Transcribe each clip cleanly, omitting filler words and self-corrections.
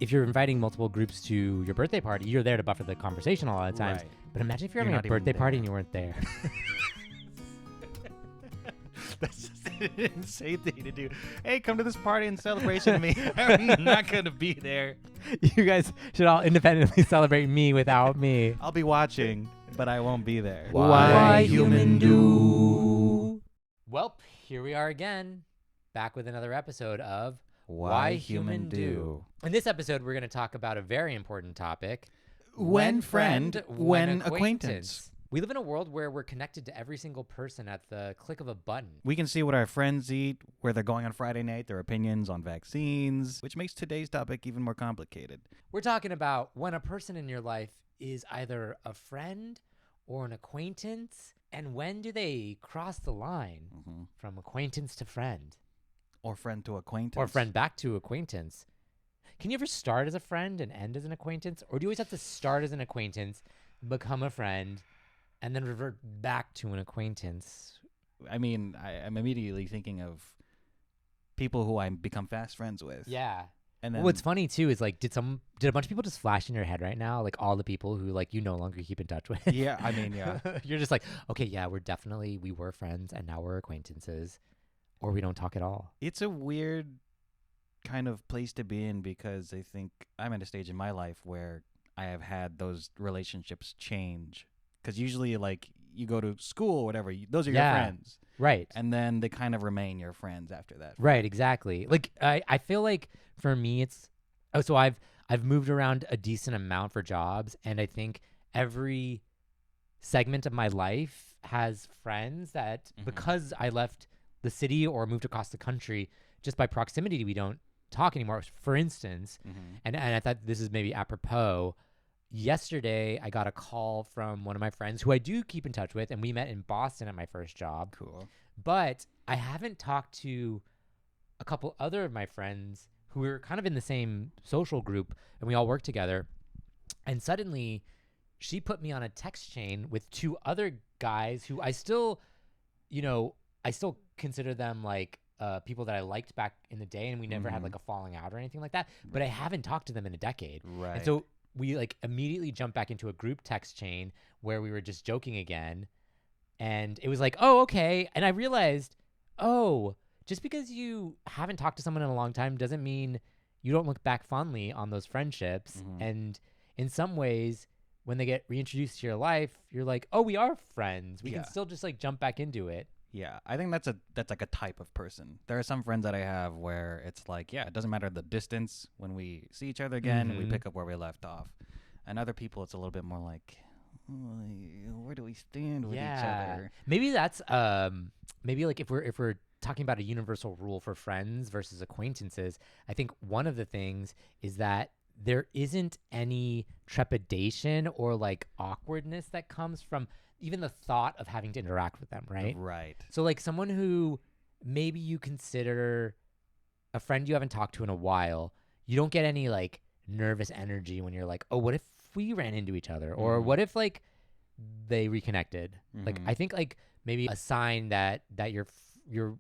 if you're inviting multiple groups to your birthday party, you're there to buffer the conversation a lot of times. Right. But imagine if you're You're having a not even birthday party there. and you weren't there. That's just an insane thing to do. Hey, come to this party and celebration of me. I'm not going to be there. You guys should all independently celebrate me without me. I'll be watching, but I won't be there. Why human do? Well, here we are again, back with another episode of Why Human Do. In this episode, we're going to talk about a very important topic. When friend, when acquaintance. We live in a world where we're connected to every single person at the click of a button. We can see what our friends eat, where they're going on Friday night, their opinions on vaccines, which makes today's topic even more complicated. We're talking about when a person in your life is either a friend or an acquaintance, and when do they cross the line from acquaintance to friend? Or friend to acquaintance. Or friend back to acquaintance. Can you ever start as a friend and end as an acquaintance? Or do you always have to start as an acquaintance, become a friend, and then revert back to an acquaintance? I mean, I'm immediately thinking of people who I become fast friends with. Yeah. And then What's funny too is like, did a bunch of people just flash in your head right now? Like all the people who like you no longer keep in touch with. Yeah, I mean, yeah. You're just like, okay, yeah, we were friends and now we're acquaintances, or we don't talk at all. It's a weird kind of place to be in because I think I'm at a stage in my life where I have had those relationships change. Because usually, like, you go to school or whatever, those are your friends. Right. And then they kind of remain your friends after that. Right, exactly. Like I feel like for me it's so I've moved around a decent amount for jobs, and I think every segment of my life has friends that because I left the city or moved across the country, just by proximity we don't talk anymore. For instance, and I thought this is maybe apropos. Yesterday, I got a call from one of my friends who I do keep in touch with, and we met in Boston at my first job. Cool. But I haven't talked to a couple other of my friends who were kind of in the same social group, and we all work together. And suddenly, she put me on a text chain with two other guys who I still consider them like people that I liked back in the day, and we never had like a falling out or anything like that. But I haven't talked to them in a decade. Right. And so we like immediately jumped back into a group text chain where we were just joking again. And it was like, oh, okay. And I realized, oh, just because you haven't talked to someone in a long time doesn't mean you don't look back fondly on those friendships. And in some ways, when they get reintroduced to your life, you're like, oh, we are friends. We can still just like jump back into it. Yeah, I think that's like a type of person. There are some friends that I have where it's like, yeah, it doesn't matter the distance when we see each other again, we pick up where we left off. And other people, it's a little bit more like, where do we stand with each other? Maybe that's maybe like if we're talking about a universal rule for friends versus acquaintances, I think one of the things is that there isn't any trepidation or like awkwardness that comes from even the thought of having to interact with them, right? Right. So like someone who maybe you consider a friend you haven't talked to in a while, you don't get any like nervous energy when you're like, oh, what if we ran into each other? Or what if like they reconnected? Like I think like maybe a sign that you're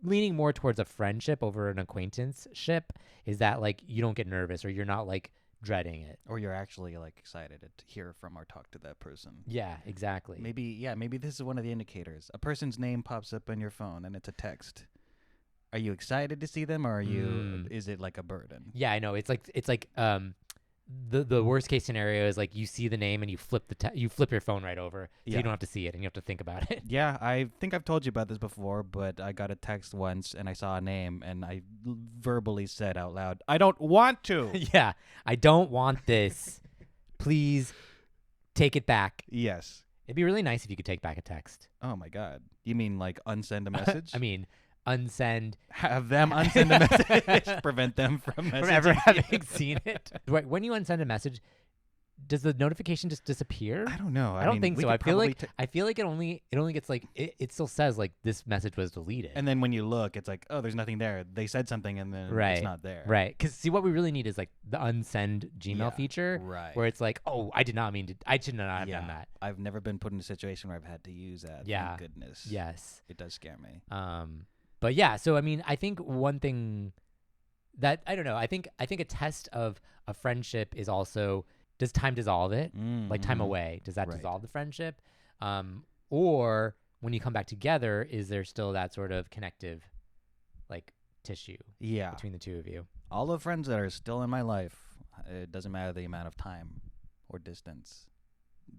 leaning more towards a friendship over an acquaintanceship is that like you don't get nervous or you're not like dreading it. Or you're actually like excited to hear from or talk to that person. Yeah, exactly. Maybe this is one of the indicators. A person's name pops up on your phone and it's a text. Are you excited to see them, or is it like a burden? Yeah, I know. It's like the worst case scenario is like you see the name and you flip you flip your phone right over, so you don't have to see it and you have to think about it. Yeah, I think I've told you about this before, but I got a text once and I saw a name and I verbally said out loud, I don't want to. Yeah, I don't want this. Please take it back. Yes. It'd be really nice if you could take back a text. Oh my God. You mean like unsend a message? I mean, unsend. Have them unsend a message. Prevent them from ever having seen it. Right. When you unsend a message, does the notification just disappear? I don't know. I don't think so. I feel like it only gets like it still says like this message was deleted. And then when you look, it's like, oh, there's nothing there. They said something and then it's not there. Right. Because see, what we really need is like the unsend Gmail feature, right? Where it's like, oh, I should not have done that. I've never been put in a situation where I've had to use that. Yeah. Thank goodness. Yes. It does scare me. But yeah, so I mean, I think one thing that I don't know. I think a test of a friendship is also, does time dissolve it? Like time away, does that Right. dissolve the friendship? Or when you come back together, is there still that sort of connective like tissue Yeah. between the two of you? All the friends that are still in my life, it doesn't matter the amount of time or distance.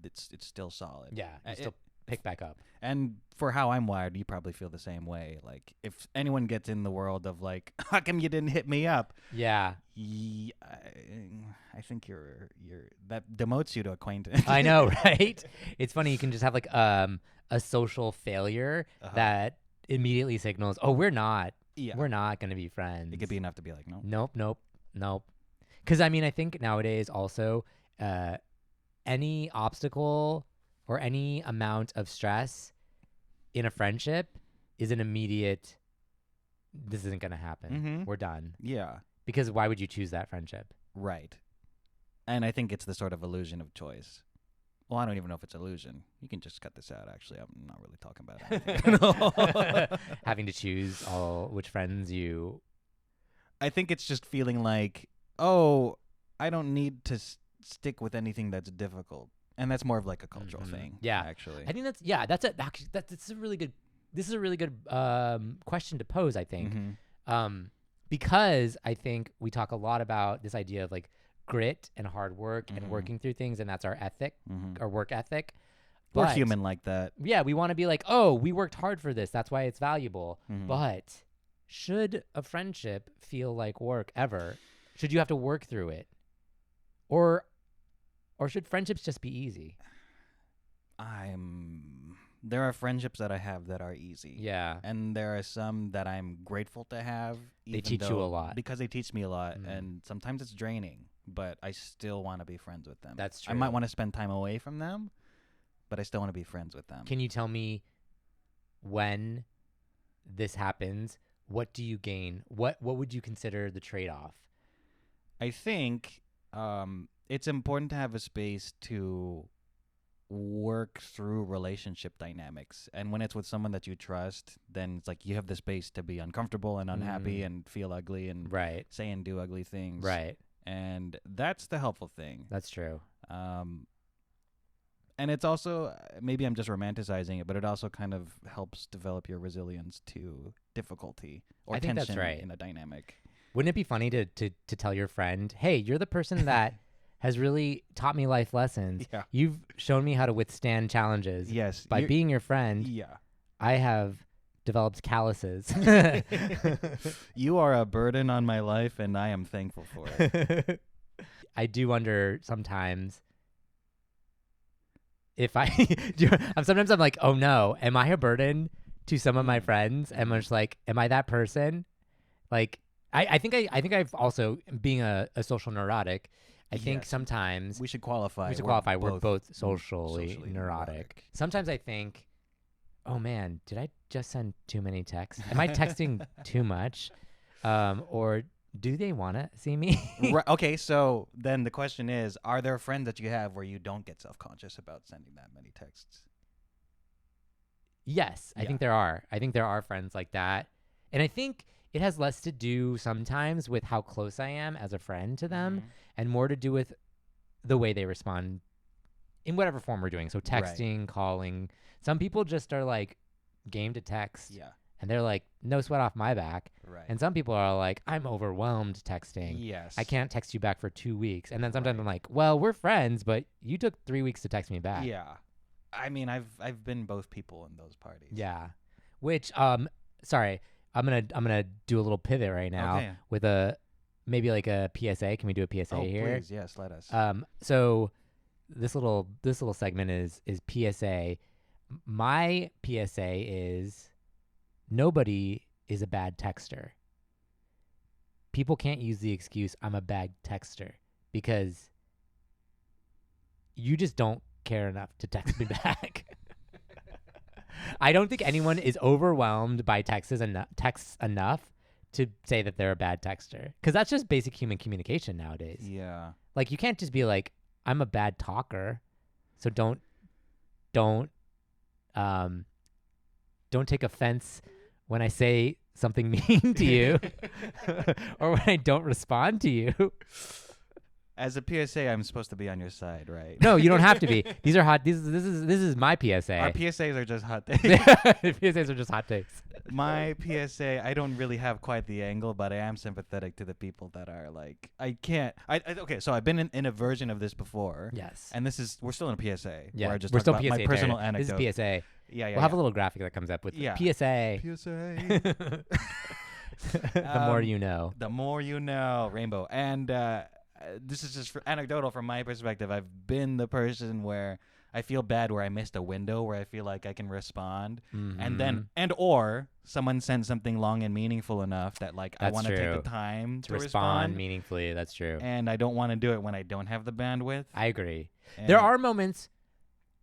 It's still solid. Yeah, you still pick back up. And for how I'm wired, you probably feel the same way. Like, if anyone gets in the world of like, how come you didn't hit me up? Yeah, I think you're that demotes you to acquaintance. I know, right? It's funny. You can just have like a social failure that immediately signals, oh, we're not going to be friends. It could be enough to be like, no. Nope. Because I mean, I think nowadays also any obstacle or any amount of stress in a friendship is an immediate, this isn't going to happen. We're done. Yeah. Because why would you choose that friendship? Right. And I think it's the sort of illusion of choice. Well, I don't even know if it's illusion. You can just cut this out, actually. I'm not really talking about anything. Having to choose which friends you... I think it's just feeling like, oh, I don't need to stick with anything that's difficult. And that's more of like a cultural thing. Yeah. Actually. I think that's a really good... This is a really good question to pose, I think. Because I think we talk a lot about this idea of like grit and hard work and working through things, and that's our ethic, our work ethic. We're human like that. Yeah, we want to be like, oh, we worked hard for this. That's why it's valuable. But should a friendship feel like work ever? Should you have to work through it? Or should friendships just be easy? There are friendships that I have that are easy. Yeah. And there are some that I'm grateful to have. They teach you a lot. Because they teach me a lot. And sometimes it's draining, but I still want to be friends with them. That's true. I might want to spend time away from them, but I still want to be friends with them. Can you tell me when this happens, what do you gain? What would you consider the trade-off? I think it's important to have a space to work through relationship dynamics. And when it's with someone that you trust, then it's like you have the space to be uncomfortable and unhappy and feel ugly and say and do ugly things. Right. And that's the helpful thing. That's true. And it's also, maybe I'm just romanticizing it, but it also kind of helps develop your resilience to difficulty or tension in a dynamic. Wouldn't it be funny to tell your friend, hey, you're the person that has really taught me life lessons. Yeah. You've shown me how to withstand challenges. Yes. By being your friend, I have developed calluses. You are a burden on my life, and I am thankful for it. I do wonder sometimes if I'm like, oh no, am I a burden to some of my friends? And I'm just like, am I that person? Like, I think I've also, being a social neurotic, I think sometimes we should qualify. We're both socially neurotic. Sometimes I think, oh man, did I just send too many texts? Am I texting too much? Or do they want to see me? Right. Okay, so then the question is, are there friends that you have where you don't get self-conscious about sending that many texts? Yes, I think there are. I think there are friends like that. And I think it has less to do sometimes with how close I am as a friend to them and more to do with the way they respond in whatever form we're doing. So texting, calling. Some people just are like game to text. Yeah. And they're like, no sweat off my back. Right. And some people are like, I'm overwhelmed texting. Yes. I can't text you back for 2 weeks. And then sometimes I'm like, well, we're friends, but you took 3 weeks to text me back. Yeah. I mean, I've been both people in those parties. Yeah. Which, sorry, I'm gonna do a little pivot right now with maybe like a PSA. Can we do a PSA here? Please, yes, let us. So this little segment is PSA. My PSA is nobody is a bad texter. People can't use the excuse I'm a bad texter because you just don't care enough to text me back. I don't think anyone is overwhelmed by texts enough to say that they're a bad texter, because that's just basic human communication nowadays. Yeah. Like, you can't just be like, I'm a bad talker, so don't take offense when I say something mean to you or when I don't respond to you. As a PSA, I'm supposed to be on your side, right? No, you don't have to be. These are hot. This is my PSA. Our PSAs are just hot takes. PSAs are just hot takes. My PSA, I don't really have quite the angle, but I am sympathetic to the people that are like, I can't. Okay, so I've been in a version of this before. Yes. And we're still in a PSA. Yeah. Where I just We're talk still about PSA. my personal Terry. anecdote. This is PSA. Yeah. We'll have a little graphic that comes up with PSA. PSA. The more you know. The more you know, Rainbow. And this is just anecdotal from my perspective. I've been the person where I feel bad where I missed a window where I feel like I can respond, and or someone sent something long and meaningful enough that like I want to take the time to respond meaningfully. That's true. And I don't want to do it when I don't have the bandwidth. I agree. And There are moments.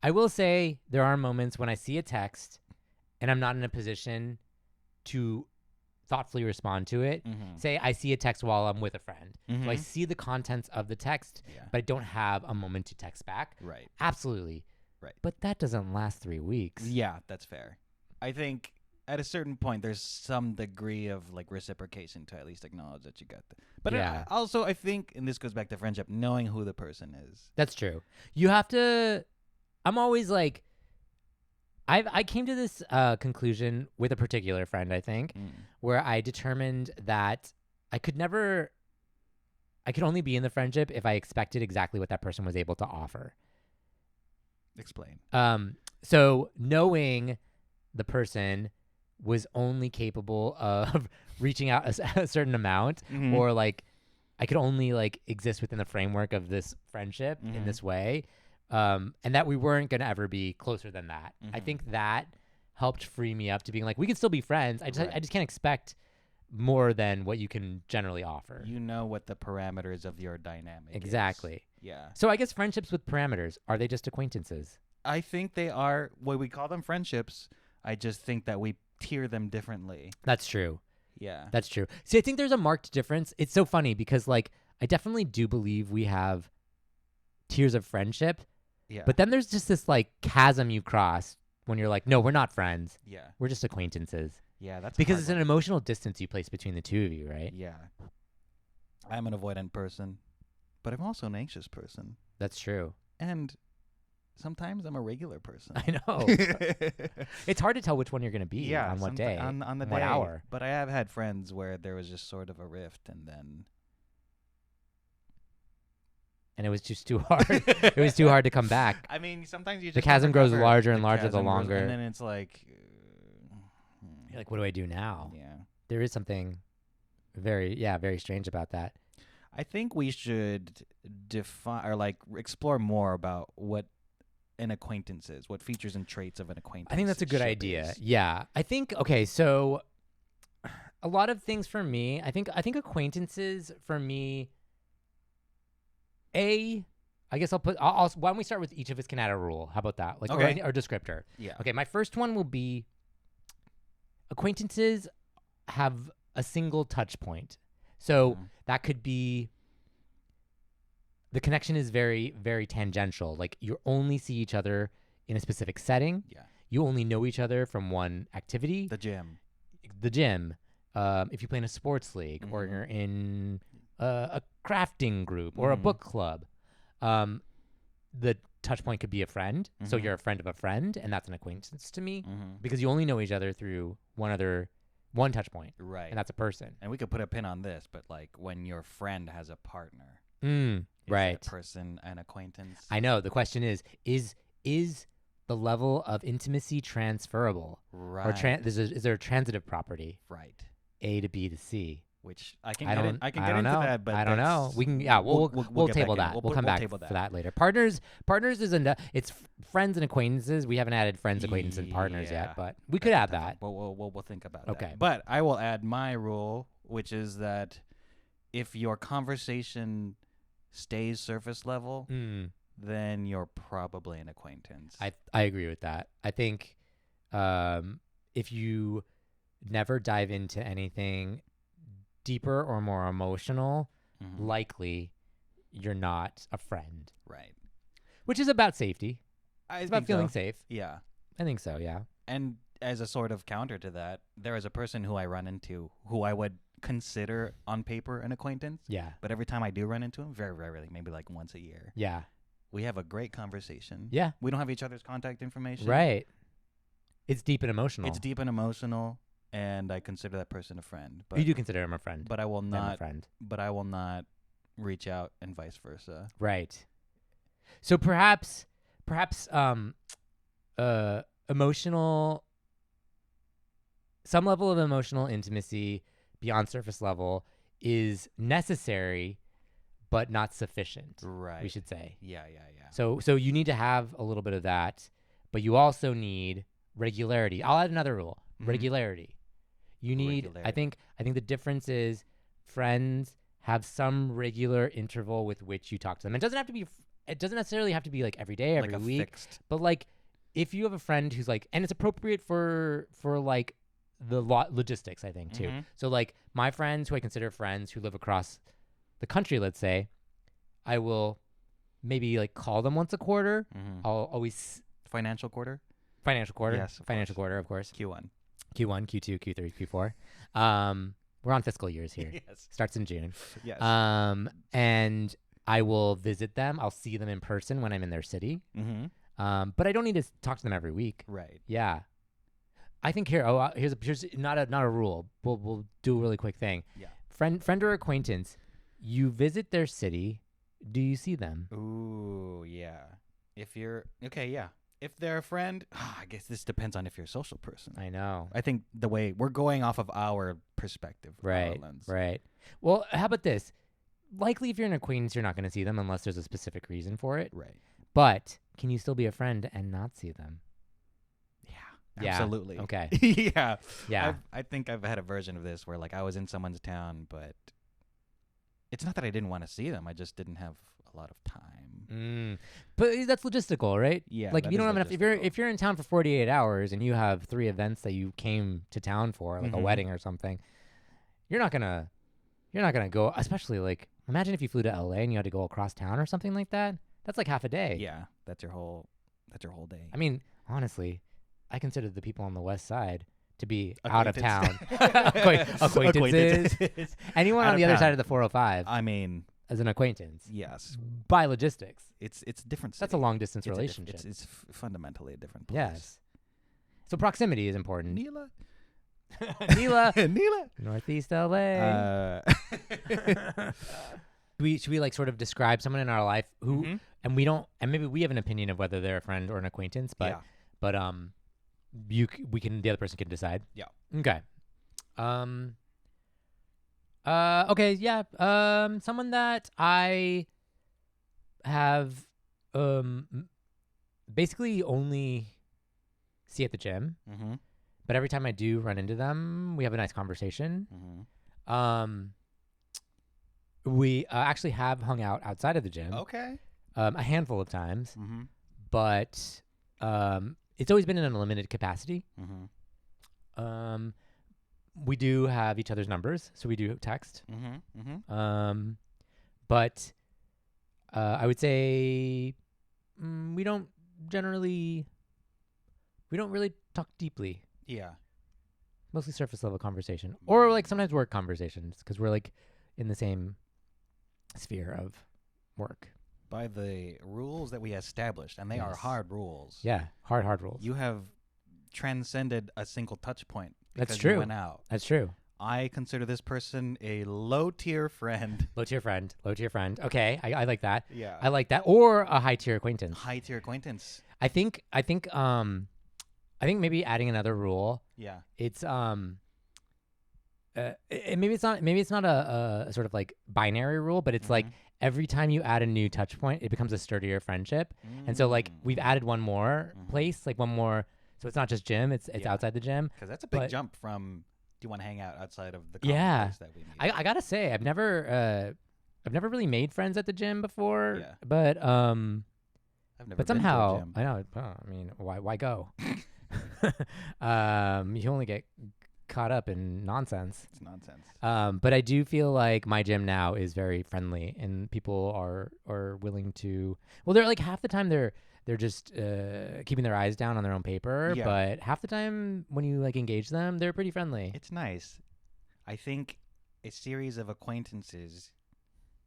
I will say there are moments when I see a text and I'm not in a position to thoughtfully respond to it. Say I see a text while I'm with a friend. So I see the contents of the text, but I don't have a moment to text back. Right. Absolutely. Right. But that doesn't last 3 weeks. Yeah, that's fair. I think at a certain point there's some degree of like reciprocation to at least acknowledge that you got that. But Yeah. Also I think, and this goes back to friendship, knowing who the person is. That's true. You have to. I'm always like, I came to this conclusion with a particular friend, I think, where I determined that I could only be in the friendship if I expected exactly what that person was able to offer. Explain. So knowing the person was only capable of reaching out a certain amount, or like I could only like exist within the framework of this friendship in this way. And that we weren't going to ever be closer than that. I think that helped free me up to being like, we can still be friends. I just can't expect more than what you can generally offer. You know what the parameters of your dynamic Exactly. is. Yeah. So I guess friendships with parameters, are they just acquaintances? I think they are, well, we call them friendships. I just think that we tier them differently. That's true. Yeah. That's true. See, I think there's a marked difference. It's so funny because like, I definitely do believe we have tiers of friendship. Yeah. But then there's just this like chasm you cross when you're like, no, we're not friends. Yeah. We're just acquaintances. Yeah, that's because it's an emotional distance you place between the two of you, right? Yeah. I'm an avoidant person, but I'm also an anxious person. That's true. And sometimes I'm a regular person. I know. It's hard to tell which one you're going to be on what day, on the what day. hour. But I have had friends where there was just sort of a rift, and then it was just too hard. It was too hard to come back. I mean, sometimes you just the chasm grows recover. larger and The larger the chasm grows- longer. and then it's like, You're like, what do I do now? yeah. There is something very strange about that. I think we should define or like explore more about what an acquaintance is, what features and traits of an acquaintance. I think that's a good idea. Yeah. I think, okay, so a lot of things for me, I think acquaintances for me, I guess I'll why don't we start with each of us can add a rule? How about that? Like, Okay. or descriptor. Yeah. Okay, my first one will be acquaintances have a single touch point. So that could be, the connection is very, very tangential. Like you only see each other in a specific setting. Yeah. You only know each other from one activity. The gym. If you play in a sports league or you're in a crafting group or a book club, the touch point could be a friend. So you're a friend of a friend, and that's an acquaintance to me because you only know each other through one touch point, Right. and that's a person. And we could put a pin on this, but like when your friend has a partner, Right. is that person an acquaintance? I know. The question is the level of intimacy transferable? Right. Or is there a transitive property? Right. A to B to C. Which I can I get don't into know. that, but I don't know. that's- We can we'll get table back in. that. We'll come back table for that later. Partners is it's friends and acquaintances. We haven't added friends, acquaintances, and partners Yeah. yet, but we could add that. We'll think about Okay. that. But I will add my rule, which is that if your conversation stays surface level, then you're probably an acquaintance. I agree with that. I think if you never dive into anything deeper or more emotional, likely you're not a friend. Right. Which is about safety. I It's about think feeling so. safe. Yeah. I think so, yeah. And as a sort of counter to that, there is a person who I run into who I would consider on paper an acquaintance. Yeah. But every time I do run into him, very rarely, maybe like once a year, Yeah. we have a great conversation. Yeah. We don't have each other's contact information. Right. It's deep and emotional. It's deep and emotional, and I consider that person a friend. But You do consider him a friend. but I will Them a not. friend. But I will not reach out, and vice versa. Right. So perhaps emotional, some level of emotional intimacy beyond surface level is necessary, but not sufficient. Right. We should say. Yeah. So you need to have a little bit of that, but you also need regularity. I'll add another rule: Mhm. regularity. You need. I Regularity. think the difference is friends have some regular interval with which you talk to them. It doesn't have to be. It doesn't necessarily have to be like every day, every like a week. fixed. But like, if you have a friend who's like, and it's appropriate for like the logistics, I think too. Mhm. So like my friends who I consider friends who live across the country, let's say, I will maybe like call them once a quarter. Mhm. I'll always Financial quarter. financial quarter, Yes, of financial course. quarter, of course. Q1. Q1, Q2, Q3, Q4. We're on fiscal years here. Yes. Starts in June. Yes. And I will visit them. I'll see them in person when I'm in their city. Mm-hmm. But I don't need to talk to them every week. Right. Yeah. I think here's not a rule. We'll do a really quick thing. Yeah. Friend or acquaintance, you visit their city. Do you see them? Ooh, yeah. If you're okay, yeah. If they're a friend, I guess this depends on if you're a social person. I know. I think the way we're going off of our perspective, Right. our lens. Right. Well, how about this? Likely, if you're an acquaintance, you're not going to see them unless there's a specific reason for it. Right. But can you still be a friend and not see them? Yeah. Absolutely. Okay. Yeah. Yeah. I think I've had a version of this where like I was in someone's town, but it's not that I didn't want to see them. I just didn't have a lot of time. But that's logistical, right? Yeah. Like that if you don't is have enough. logistical. If you're in town for 48 hours and you have 3 events that you came to town for, like a Mhm. wedding or something, you're not gonna go. Especially like imagine if you flew to LA and you had to go across town or something like that. That's like half a day. Yeah, that's your whole day. I mean, honestly, I consider the people on the West Side to be out of town. Acquaintance. Acquaintances. Anyone Out on of the other town. side of the 405 I mean, as an acquaintance yes, by logistics. it's a different. That's a city. long distance It's a diff- relationship. it's fundamentally a different place. Yes. So proximity is important. Neela. Neela, Neela. Northeast LA. Should we like sort of describe someone in our life who Mhm. and we don't and maybe we have an opinion of whether they're a friend or an acquaintance, but Yeah. but the other person can decide. Yeah. Okay. Okay, yeah. Someone that I have basically only see at the gym, Mm-hmm. but every time I do run into them, we have a nice conversation. Mm-hmm. We actually have hung out outside of the gym Okay. a handful of times, Mm-hmm. but it's always been in a limited capacity. Mm-hmm. We do have each other's numbers, so we do text. Mm-hmm. Mm-hmm. But I would say we don't really talk deeply. Yeah. Mostly surface level conversation, or like sometimes work conversations because we're like in the same sphere of work. By the rules that we established, and they are Yes. hard rules. Yeah, hard rules. You have transcended a single touch point. That's because true. You went out. That's true. I consider this person a low tier friend. Low tier friend. Okay, I like that. Yeah. I like that. Or a high tier acquaintance. High tier acquaintance. I think maybe adding another rule. Yeah. It's maybe it's not a sort of like binary rule, but it's like every time you add a new touch point, it becomes a sturdier friendship. And so like we've added one more place, like one more. So it's not just gym; it's Yeah. outside the gym. Because that's a big But- jump from. Do you want to hang out outside of the common Yeah. place that we meet? I gotta say, I've never really made friends at the gym before. Yeah. But I've never but been to a somehow gym. I know. I mean, why go? You only get caught up in nonsense. It's nonsense. But I do feel like my gym now is very friendly, and people are willing to. Well, they're like half the time they're just keeping their eyes down on their own paper, Yeah. but half the time when you like engage them, they're pretty friendly. It's nice. I think a series of acquaintances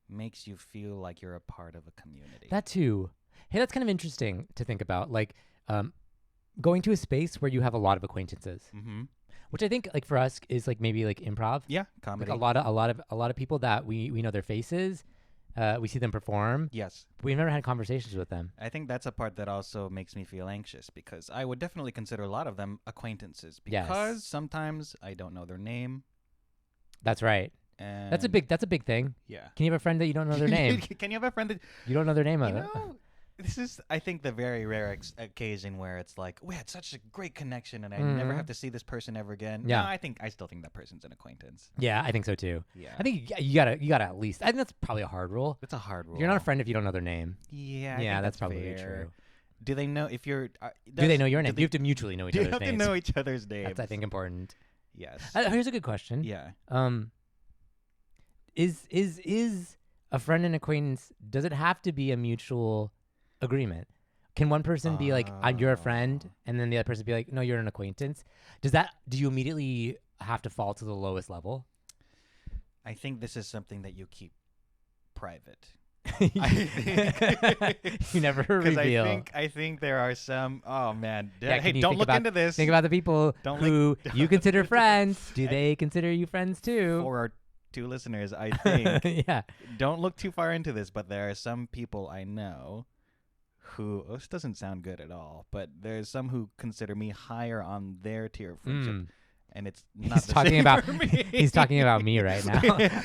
makes you feel like you're a part of a community. That too. Hey, that's kind of interesting to think about. Like, going to a space where you have a lot of acquaintances, Mm-hmm. which I think like for us is like maybe like improv. Yeah, Like comedy. a lot of people that we know their faces. We see them perform. Yes. We've never had conversations with them. I think that's a part that also makes me feel anxious because I would definitely consider a lot of them acquaintances Yes. because sometimes I don't know their name. That's right. And That's a big thing. yeah. Can you have a friend that you don't know their name? Can you have a friend that You don't know their name you of it. know? This is, I think, the very rare occasion where it's like we had such a great connection, and I never have to see this person ever again. Yeah. No, I still think that person's an acquaintance. Yeah, I think so too. Yeah, I think you gotta at least. I think that's probably a hard rule. it's a hard rule. You're not a friend if you don't know their name. Yeah, I Yeah, think that's probably fair. true. Do they know if you're? Do they know your do name? they- You have to mutually know each Do you other's have to names. know each other's names? That's I think important. Yes. Here's a good question. Yeah. Is a friend and acquaintance? Does it have to be a mutual agreement? Can one person be like, "You're a friend," Oh. and then the other person be like, "No, you're an acquaintance"? Do you immediately have to fall to the lowest level? I think this is something that you keep private. you think- never Because reveal. I think there are some. Oh man. Yeah, Hey, can you don't think look about- into this. Think about the people Don't who you consider friends. Do And- they consider you friends too? For our two listeners, I think Yeah. don't look too far into this, but there are some people I know who this doesn't sound good at all, but there's some who consider me higher on their tier of friendship, Mm. and it's not He's the talking same about for me. he's talking about me right now.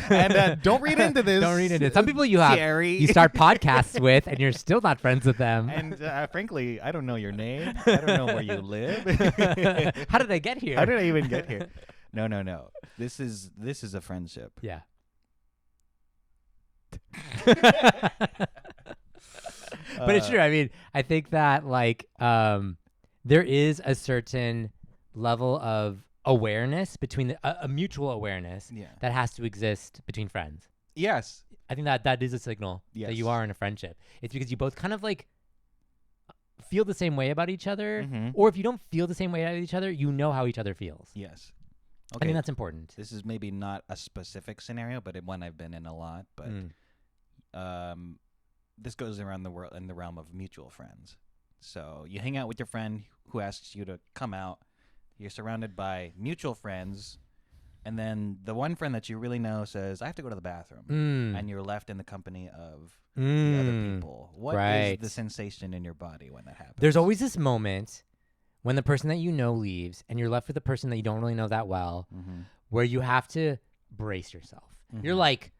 And don't read into this. Don't read into it. Some people you have Gary. you start podcasts with, and you're still not friends with them. And frankly, I don't know your name. I don't know where you live. How did I get here? How did I even get here? No. This is a friendship. Yeah. But it's true. I mean, I think that like there is a certain level of awareness between a mutual awareness Yeah. that has to exist between friends. Yes. I think that is a signal that you Yes. are in a friendship. It's because you both kind of like feel the same way about each other, Mhm. or if you don't feel the same way about each other, you know how each other feels. Yes. I Okay. think that's important. This is maybe not a specific scenario, but one I've been in a lot. But Mm. this goes around the world in the realm of mutual friends. So you hang out with your friend who asks you to come out. You're surrounded by mutual friends, and then the one friend that you really know says, "I have to go to the bathroom," Mm. and you're left in the company of the other Mm. people. What is Right. the sensation in your body when that happens? There's always this moment when the person that you know leaves and you're left with the person that you don't really know that well, Mm-hmm. where you have to brace yourself. You're Mhm. like,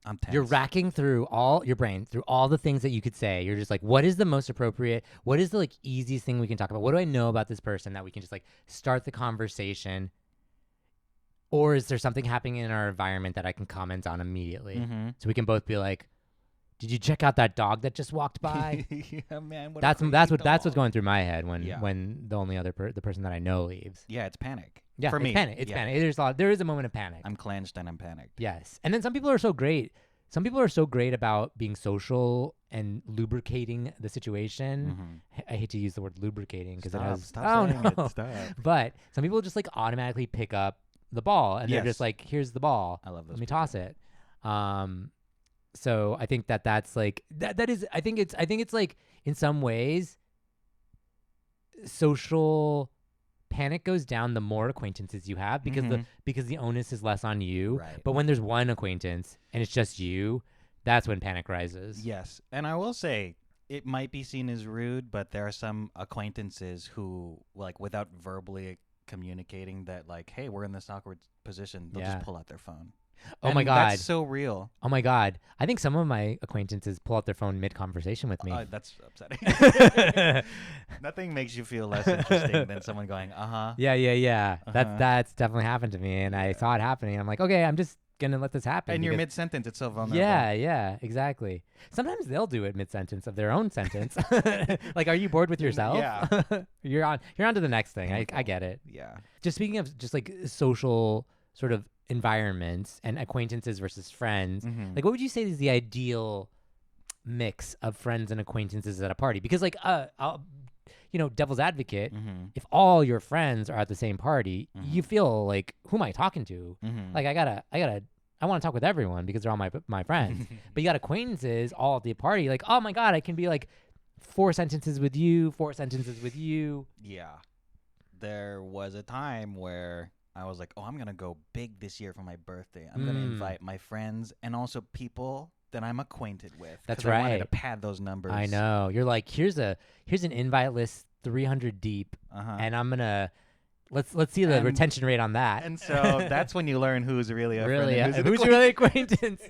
I'm tense. you're racking through all your brain, through all the things that you could say. You're just like, what is the most appropriate? What is the like easiest thing we can talk about? What do I know about this person that we can just like start the conversation? Or is there something happening in our environment that I can comment on immediately? Mm-hmm. So we can both be like, did you check out that dog that just walked by? Yeah, man. What a that's crazy what's dog. going through my head Yeah. when the only other the person that I know leaves. Yeah, it's panic. Yeah, For it's me, panic. It's yeah. panic. There is a moment of panic. I'm clenched and I'm panicked. Yes, and then some people are so great. Some people are so great about being social and lubricating the situation. Mhm. I hate to use the word lubricating because it Stop, has. stop Oh saying no! it. Stop. But some people just like automatically pick up the ball and they're just Yes. like, "Here's the ball. I love those. Let me people. toss it." So I think that's like that is. I think it's like in some ways, social panic goes down the more acquaintances you have because Mhm. because the onus is less on you. Right. But when there's one acquaintance and it's just you, that's when panic rises. Yes, and I will say it might be seen as rude, but there are some acquaintances who, like, without verbally communicating that, like, hey, we're in this awkward position, they'll Yeah. just pull out their phone. Oh my And God. that's so real. Oh my God. I think some of my acquaintances pull out their phone mid-conversation with me. That's upsetting. Nothing makes you feel less interesting than someone going, Yeah. Uh-huh. That's definitely happened to me, and I saw it happening. I'm like, okay, I'm just gonna let this happen. And your because- mid-sentence, it's so vulnerable. Yeah, exactly. Sometimes they'll do it mid-sentence of their own sentence. Like, are you bored with yourself? Yeah. You're on to the next thing. I Painful. get it. Yeah. Just speaking of just like social sort of environments and acquaintances versus friends, Mhm. like what would you say is the ideal mix of friends and acquaintances at a party? Because like devil's advocate, Mhm. if all your friends are at the same party, Mhm. you feel like, who am I talking to? Mhm. Like I want to talk with everyone because they're all my friends. But you got acquaintances all at the party, like, oh my God, I can be like 4 sentences with you, 4 sentences with you. Yeah. There was a time where I was like, oh, I'm going to go big this year for my birthday. I'm going to invite my friends and also people that I'm acquainted with. That's 'cause I wanted right. to pad those numbers. I know. You're like, here's an invite list 300 deep, Uh-huh. and I'm gonna let's see the And- retention rate on that. And so that's when you learn who's really a really, friend and who's an really acquaintance?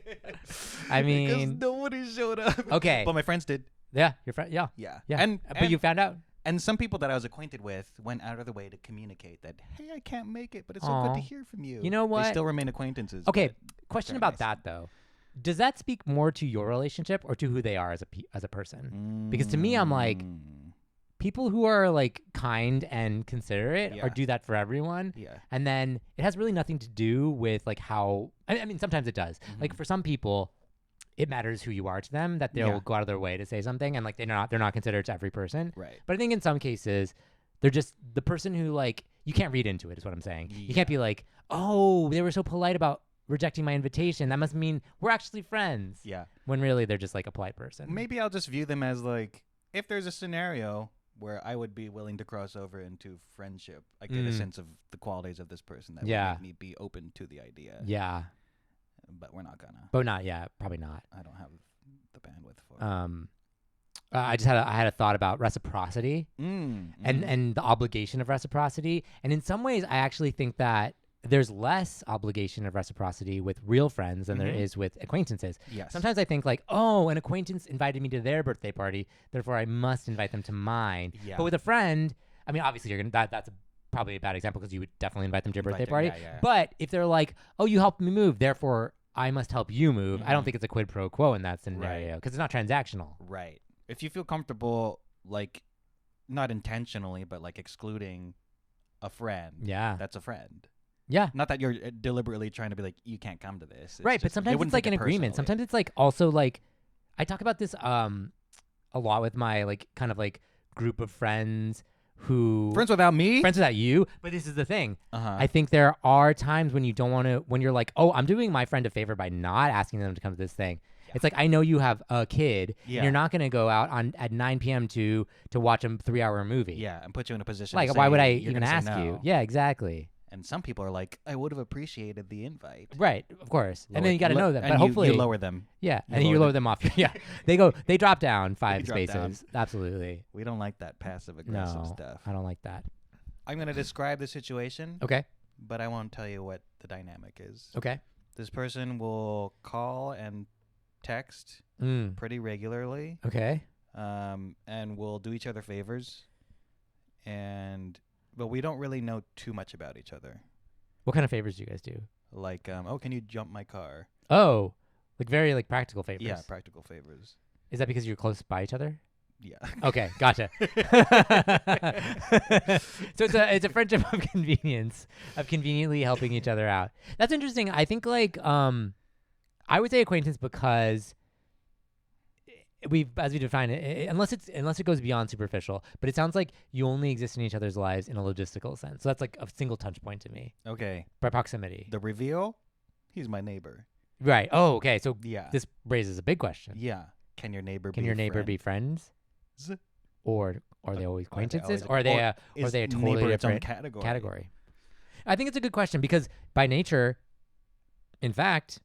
I Because mean, nobody showed up. Okay. But my friends did. yeah, your friend, yeah. Yeah. Yeah. And But you found out. and some people that I was acquainted with went out of their way to communicate that, hey, I can't make it, but it's so Aw. good to hear from you. You know what? They still remain acquaintances. Okay, but question very about nice. that though. Does that speak more to your relationship or to who they are as a person? Because to me, I'm like, people who are like kind and considerate Yeah. or do that for everyone. Yeah. And then it has really nothing to do with like how, I mean, sometimes it does. Like Mhm. for some people, it matters who you are to them, that they'll Yeah. go out of their way to say something, and like they're not considered to every person. Right. But I think in some cases, they're just the person who like, you can't read into it is what I'm saying. You can't be like, oh, they were so polite about rejecting my invitation. That must mean we're actually friends. Yeah. When really they're just like a polite person. Maybe I'll just view them as like, if there's a scenario where I would be willing to cross over into friendship, I get a sense of the qualities of this person that Yeah. would make me be open to the idea. Yeah. But we're not gonna. But not yet. Probably not. I don't have the bandwidth for it. I had a thought about reciprocity and the obligation of reciprocity. And in some ways, I actually think that there's less obligation of reciprocity with real friends than there is with acquaintances. Yes. Sometimes I think like, oh, an acquaintance invited me to their birthday party, therefore I must invite them to mine. Yeah. But with a friend, I mean, obviously that's probably a bad example because you would definitely invite them to your birthday party. Yeah. But if they're like, oh, you helped me move, therefore I must help you move, I don't think it's a quid pro quo in that scenario because it's not transactional. Right. If you feel comfortable, like, not intentionally, but like excluding a friend, Yeah. that's a friend. Yeah. Not that you're deliberately trying to be like, you can't come to this. It's Right, but just- they sometimes it's wouldn't like take an it agreement. personally. Sometimes it's like also like I talk about this a lot with my like kind of like group of friends who friends without me. friends without you. But this is the thing. Uh-huh. I think there are times when you don't want to when you're like, oh, I'm doing my friend a favor by not asking them to come to this thing. It's like I know you have a kid, and Yeah. you're not going to go out at 9 p.m. to watch a 3-hour movie. Yeah, and put you in a position. Like, to why say would I you're even gonna say ask no. you? Yeah, exactly. And some people are like, I would have appreciated the invite. Right, of course. And then you got to Lo- know that. and But you- hopefully, you lower them. yeah, you and then you lower lower them off. Yeah, they drop down 5 drop down. spaces. Absolutely. We don't like that passive aggressive No, stuff. I don't like that. I'm gonna describe the situation, Okay. but I won't tell you what the dynamic is. Okay. This person will call and text pretty regularly, Okay. and we'll do each other favors, but we don't really know too much about each other. What kind of favors do you guys do? Like, oh, can you jump my car? Oh, like very like practical favors. Yeah, practical favors. Is that because you're close by each other? Yeah. Okay, gotcha. So it's a friendship of convenience, of conveniently helping each other out. That's interesting. I think like I would say acquaintance because as we define it, unless it goes beyond superficial, but it sounds like you only exist in each other's lives in a logistical sense. So that's like a single touch point to me Okay. by proximity. The reveal, he's my neighbor. Right. Oh, okay. So Yeah. this raises a big question. Yeah. Can your neighbor Can be your a neighbor friend? be friends? Or are they always acquaintances? always- Or are they or a Is totally neighbor its own different category? I think it's a good question because by nature, in fact,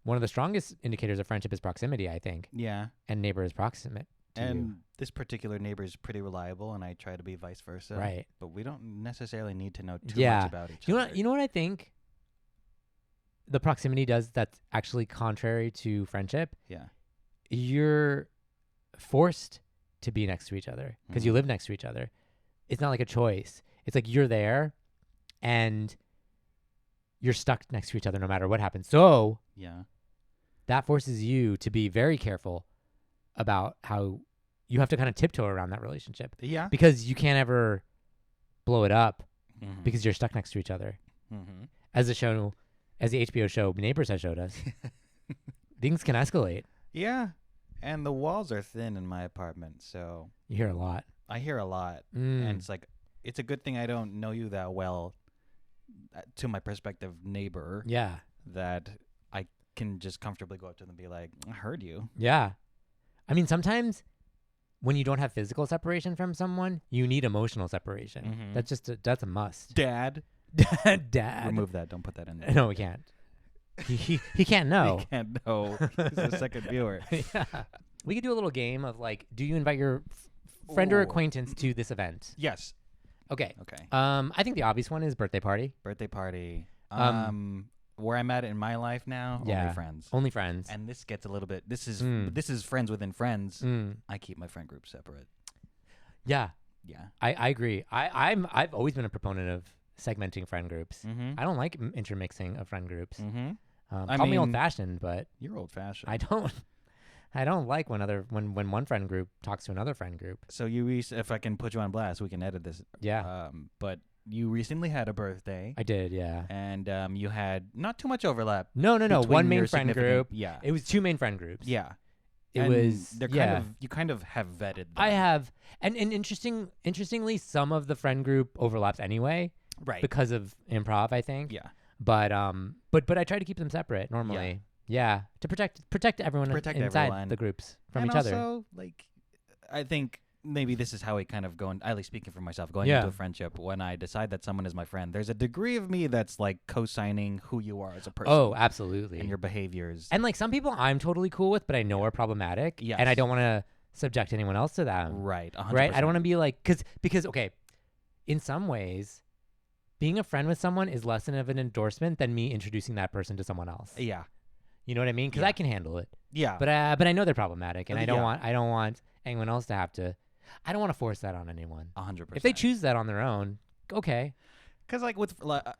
one of the strongest indicators of friendship is proximity, I think. Yeah. And neighbor is proximate to And you. this particular neighbor is pretty reliable, and I try to be vice versa. Right. But we don't necessarily need to know too Yeah. much about each You know other. what I think the proximity does that's actually contrary to friendship? Yeah. You're forced to be next to each other because you Mhm. live next to each other. It's not like a choice. It's like you're there and you're stuck next to each other no matter what happens. So Yeah. that forces you to be very careful about how you have to kind of tiptoe around that relationship Yeah. because you can't ever blow it up Mm-hmm. because you're stuck next to each other. Mm-hmm. As the HBO show Neighbors has showed us, things can escalate. Yeah. And the walls are thin in my apartment, so You hear a lot. I hear a lot. And it's like, it's a good thing I don't know you that well to my prospective neighbor Yeah. that I can just comfortably go up to them and be like, I heard you. Yeah. I mean, sometimes when you don't have physical separation from someone, you need emotional separation. Mhm. That's a must. Dad. Dad. Remove that. Don't put that in there. No, we can't. He can't know. He can't know. He's a second viewer. Yeah. We could do a little game of like, do you invite your friend or Ooh. acquaintance to this event? Yes. Okay. Okay. I think the obvious one is birthday party. Birthday party. Um, Where I'm at in my life now, Yeah. only friends. Only friends. And this gets a little bit. This is Mm. friends within friends. Mm. I keep my friend group separate. Yeah, Yeah. I agree. I've always been a proponent of segmenting friend groups. Mm-hmm. I don't like intermixing of friend groups. Mm-hmm. Call me mean- old fashioned, but You're old fashioned. I don't like when one friend group talks to another friend group. So if I can put you on blast, we can edit this. Yeah, But you recently had a birthday, I did. Yeah. and you had not too much overlap. No. between One main your friend significant- group. Yeah. It was two main friend groups. Yeah. It And was. they're yeah. kind of you kind of have vetted them. I have, and interestingly, some of the friend group overlaps anyway right. because of improv, I think. Yeah. But I try to keep them separate normally. Yeah, to protect everyone Protect inside everyone. the groups from and each other. also, like, I think maybe this is how I kind of go, at least speaking for myself, going Yeah. into a friendship, when I decide that someone is my friend, there's a degree of me that's like co-signing who you are as a person. Oh, absolutely. And your behaviors. And like some people I'm totally cool with, but I know are problematic. Yes. And I don't want to subject anyone else to them. Right. 100%. Right? I don't want to be like, because, okay, in some ways, being a friend with someone is less of an endorsement than me introducing that person to someone else. Yeah. You know what I mean? Because Yeah. I can handle it. Yeah. But I know they're problematic, and I don't Yeah. want anyone else to have to. I don't want to force that on anyone. 100%. If they choose that on their own, okay. Because like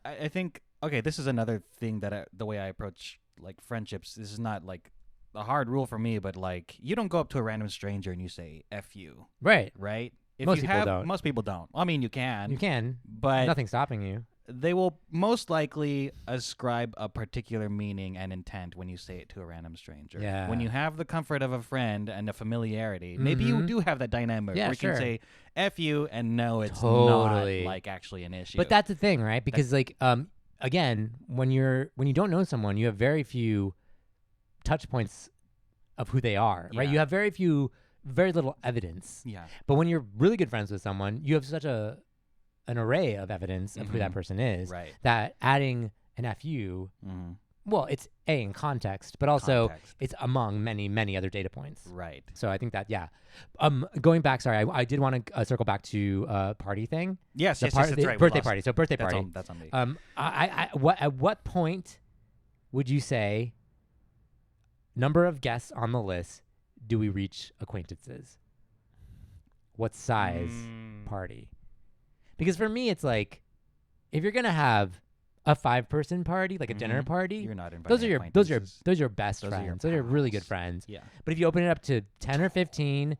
I think this is another thing that the way I approach like friendships. This is not like a hard rule for me, but like you don't go up to a random stranger and you say "f you," Right. right? If Most you people have, don't. Most people don't. I mean, you can. You can. But Nothing's stopping you. they will most likely ascribe a particular meaning and intent when you say it to a random stranger. Yeah. When you have the comfort of a friend and a familiarity, maybe you do have that dynamic Yeah, where you sure. can say "f you" and no, it's Totally. not like actually an issue. But that's the thing, right? Because like again, when you don't know someone, you have very few touch points of who they are, right? Yeah. You have very little evidence. yeah. But when you're really good friends with someone, you have such an array of evidence of who that Mhm. person is Right. that adding an FU, Mm-hmm. well, it's in context, but also Context. it's among many other data points. Right. So I think that going back, sorry, I did want to circle back to party thing. Yes, yes, That's right. we birthday lost- party. So birthday That's party. on, that's on me. At what point would you say number of guests on the list do we reach acquaintances? What size party? Because for me, it's like if you're gonna have a 5-person party, like a dinner Mhm. party, You're not inviting those are your acquaintances. best Those are your friends. Those are really good pals. friends. Yeah. But if you open it up to 10 or 15,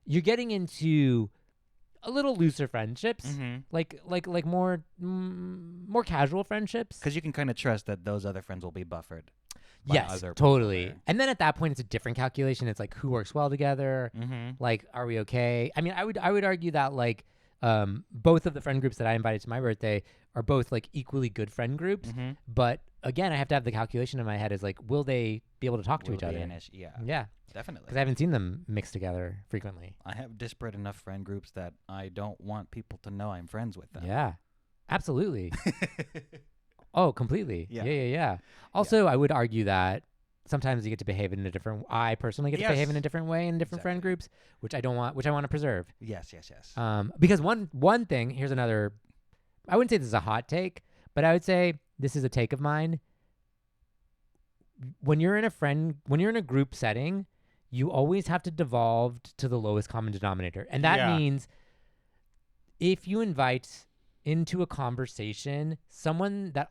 you're getting into a little looser friendships, Mm-hmm. like more casual friendships. Because you can kind of trust that those other friends will be buffered. by Yes, other people totally. there. And then at that point, it's a different calculation. It's like who works well together. Mm-hmm. Like, are we okay? I mean, I would argue that like both of the friend groups that I invited to my birthday are both like equally good friend groups. Mm-hmm. But again, I have to have the calculation in my head is like, will they be able to talk to each other? Yeah, Yeah, definitely. because I haven't seen them mixed together frequently. I have disparate enough friend groups that I don't want people to know I'm friends with them. Yeah, absolutely. Oh, completely. Yeah. Yeah. Also, I would argue that sometimes you get to behave in a different. I personally get to behave in a Yes. different way in different friend Exactly. groups, which I don't want. Which I want to preserve. Yes. Because one thing. Here's another. I wouldn't say this is a hot take, but I would say this is a take of mine. When you're in a group setting, you always have to devolve to the lowest common denominator, and that Yeah. means if you invite into a conversation someone that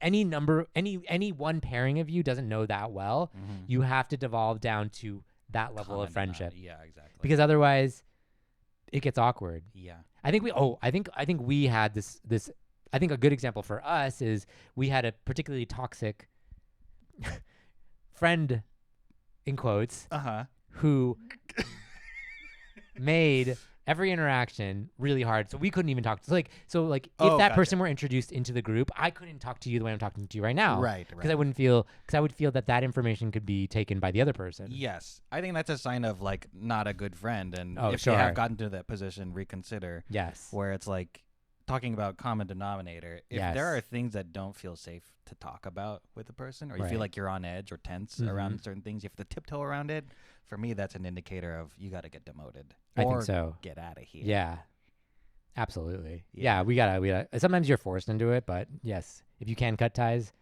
any one pairing of you doesn't know that well, you have to devolve down to that level of friendship. Yeah, exactly. Because otherwise it gets awkward. Yeah. I think we had this I think a good example for us is we had a particularly toxic friend in quotes who made every interaction really hard, so we couldn't even talk. If that person were introduced into the group, I couldn't talk to you the way I'm talking to you right now, Right. Because I would feel that information could be taken by the other person. Yes, I think that's a sign of like not a good friend, and if sure. you have gotten to that position, reconsider. Yes, where it's like talking about common denominator. If there are things that don't feel safe to talk about with a person, or you feel like you're on edge or tense around certain things, you have to tiptoe around it. For me, that's an indicator of you got to get demoted. I think so. Get out of here. Yeah, absolutely. Yeah, we gotta. Sometimes you're forced into it, but yes, if you can cut ties,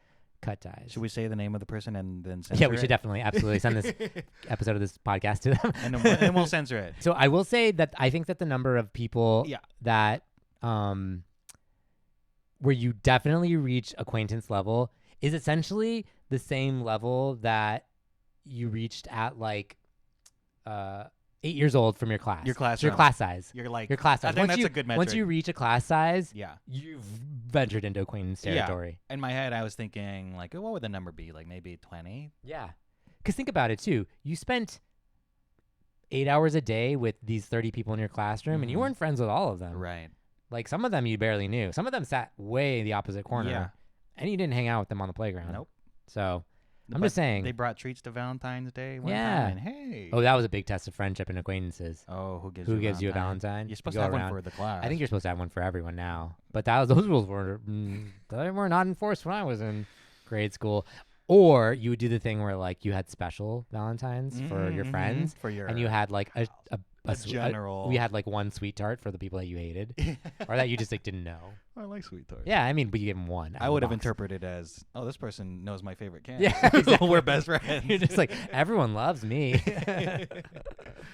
cut ties. Should we say the name of the person and then censor Yeah, we should definitely, absolutely send this episode of this podcast to them, and we'll censor it. So I will say that I think that the number of people that where you definitely reach acquaintance level is essentially the same level that you reached at like 8 years old from your class. Your class. Your class size. You're like your class size. I think that's a good metric. Once you reach a class size, yeah, you've ventured into acquaintance territory. Yeah. In my head, I was thinking like, what would the number be? Like maybe 20? Yeah. Because think about it too. You spent 8 hours a day with these 30 people in your classroom, and you weren't friends with all of them. Right. Like some of them you barely knew. Some of them sat way the opposite corner, and you didn't hang out with them on the playground. Nope. So I'm just saying. They brought treats to Valentine's Day one Yeah. time. And hey. Oh, that was a big test of friendship and acquaintances. Oh, who gives you a Valentine? You're supposed to have one for the class. I think you're supposed to have one for everyone now. But those rules were not enforced when I was in grade school. Or you would do the thing where like you had special Valentines for your friends, and you had like a general. We had like one sweet tart for the people that you hated, or that you just like didn't know. I like sweet tarts. Yeah, I mean, but you gave them one. I would have interpreted as, oh, this person knows my favorite candy. Yeah, exactly. We're best friends. You're just like, everyone loves me.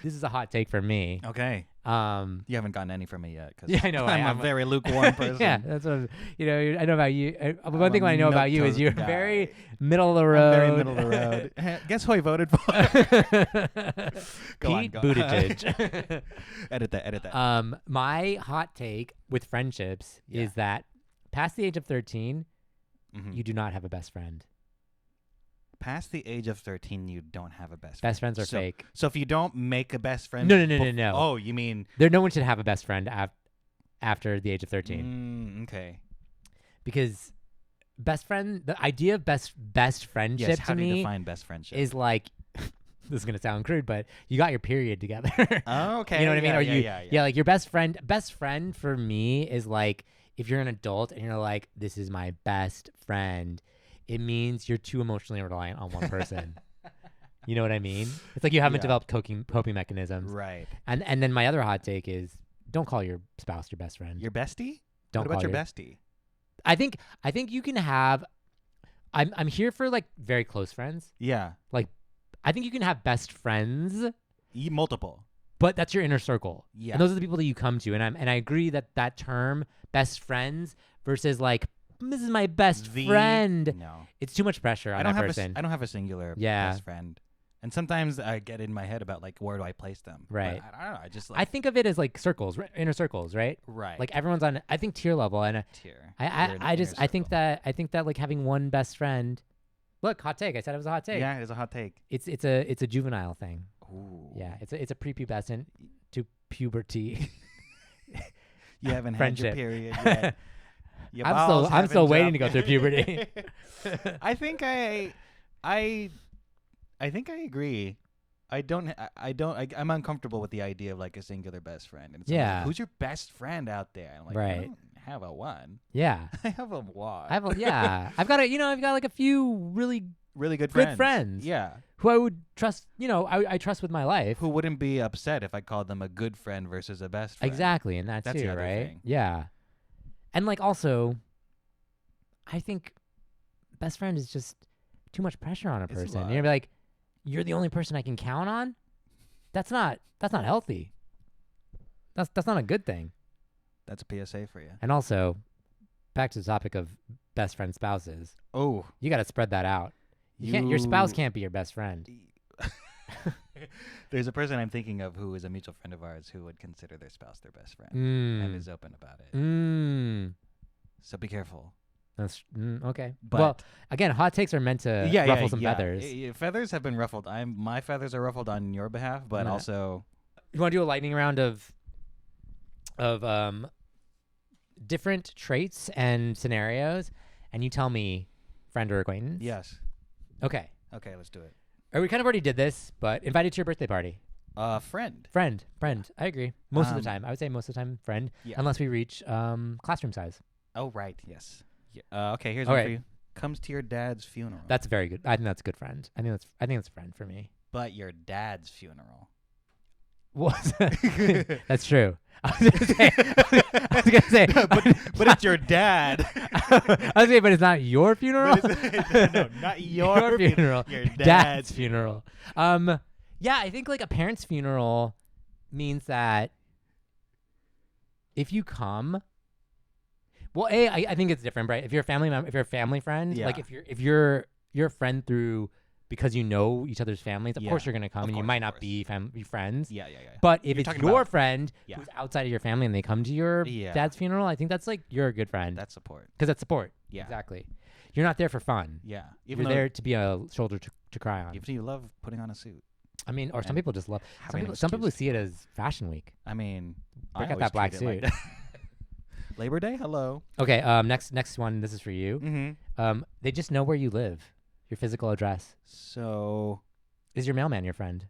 This is a hot take for me. Okay. You haven't gotten any from me yet. Yeah, I know. I'm a very lukewarm person. Yeah, that's what I know about you. One thing I know about you is you're very middle of the road. I'm very middle of the road. Guess who I voted for? Pete Buttigieg. Edit that. My hot take with friendships is that past the age of 13, you do not have a best friend. Past the age of 13, you don't have a best friend. Best friends are fake. So if you don't make a best friend... No. Oh, you mean... No one should have a best friend after the age of 13. Okay. Because the idea of best friendship yes, how to do you me define best friendship? is like... This is going to sound crude, but you got your period together. Oh, okay. You know what I mean? Yeah, like your best friend for me is like, if you're an adult and you're like, this is my best friend, it means you're too emotionally reliant on one person. You know what I mean? It's like you haven't developed coping mechanisms. Right. And then my other hot take is, don't call your spouse your best friend. Your bestie? Don't what about your bestie? I think you can have, I'm here for like very close friends. Yeah. Like, I think you can have best friends. Multiple. But that's your inner circle. Yeah. And those are the people that you come to. And I agree that term, best friends, versus like, this is my best friend. No. It's too much pressure on that person. I don't have a singular best friend. And sometimes I get in my head about like, where do I place them? Right. But I don't know. I just like... I think of it as like circles, inner circles, right? Right. Like everyone's on, I think, tier level. And I think that like having one best friend. Look, hot take. I said it was a hot take. Yeah, it is a hot take. It's a juvenile thing. Ooh. Yeah, it's a prepubescent to puberty. You haven't friendship. had your period yet. I'm still waiting to go through puberty. I think I agree. I'm uncomfortable with the idea of like a singular best friend. And it's like, who's your best friend out there? And I'm like, I don't have a one. Yeah. I have a lot. I've got like a few really good friends. Yeah. Who I would trust, I trust with my life. Who wouldn't be upset if I called them a good friend versus a best friend. Exactly. And that's the too, other right? thing. Yeah. And like also, I think best friend is just too much pressure on a person. You're like, you're the only person I can count on? That's not healthy. That's not a good thing. That's a PSA for you. And also, back to the topic of best friend spouses. Oh, You got to spread that out. Your spouse can't be your best friend. There's a person I'm thinking of who is a mutual friend of ours who would consider their spouse their best friend and is open about it. So be careful. That's okay. But well, again, hot takes are meant to ruffle some feathers. Feathers have been ruffled. My feathers are ruffled on your behalf, but also. You want to do a lightning round of different traits and scenarios, and you tell me friend or acquaintance? Yes. Okay. Okay, let's do it. Or we kind of already did this, but invited to your birthday party. Friend. Friend. I agree. Most of the time. I would say most of the time friend, unless we reach classroom size. Oh, right. Yes. Okay, here's All one right. for you. Comes to your dad's funeral. That's very good. I think that's a good friend. I think that's a friend for me. But your dad's funeral. That's true. I was gonna say, but it's your dad. I was gonna say, but it's not your funeral. No, not your funeral. Your dad's funeral. Yeah, I think like a parent's funeral means that if you come, well, I think it's different, right? If you're a family member, if you're a family friend, like if you're a friend through because you know each other's families, of course you're gonna come, and you might not be friends. Yeah. But if it's your friend who's outside of your family and they come to your dad's funeral, I think that's like you're a good friend. That's support. Because that's support. Yeah. Exactly. You're not there for fun. Yeah. You're there to be a shoulder to cry on. Even you love putting on a suit. I mean, or some people just love. Some people see it as Fashion Week. I mean, break out that black suit. Like Labor Day. Hello. Okay. Next one. This is for you. Mm-hmm. They just know where you live, your physical address. So, is your mailman your friend?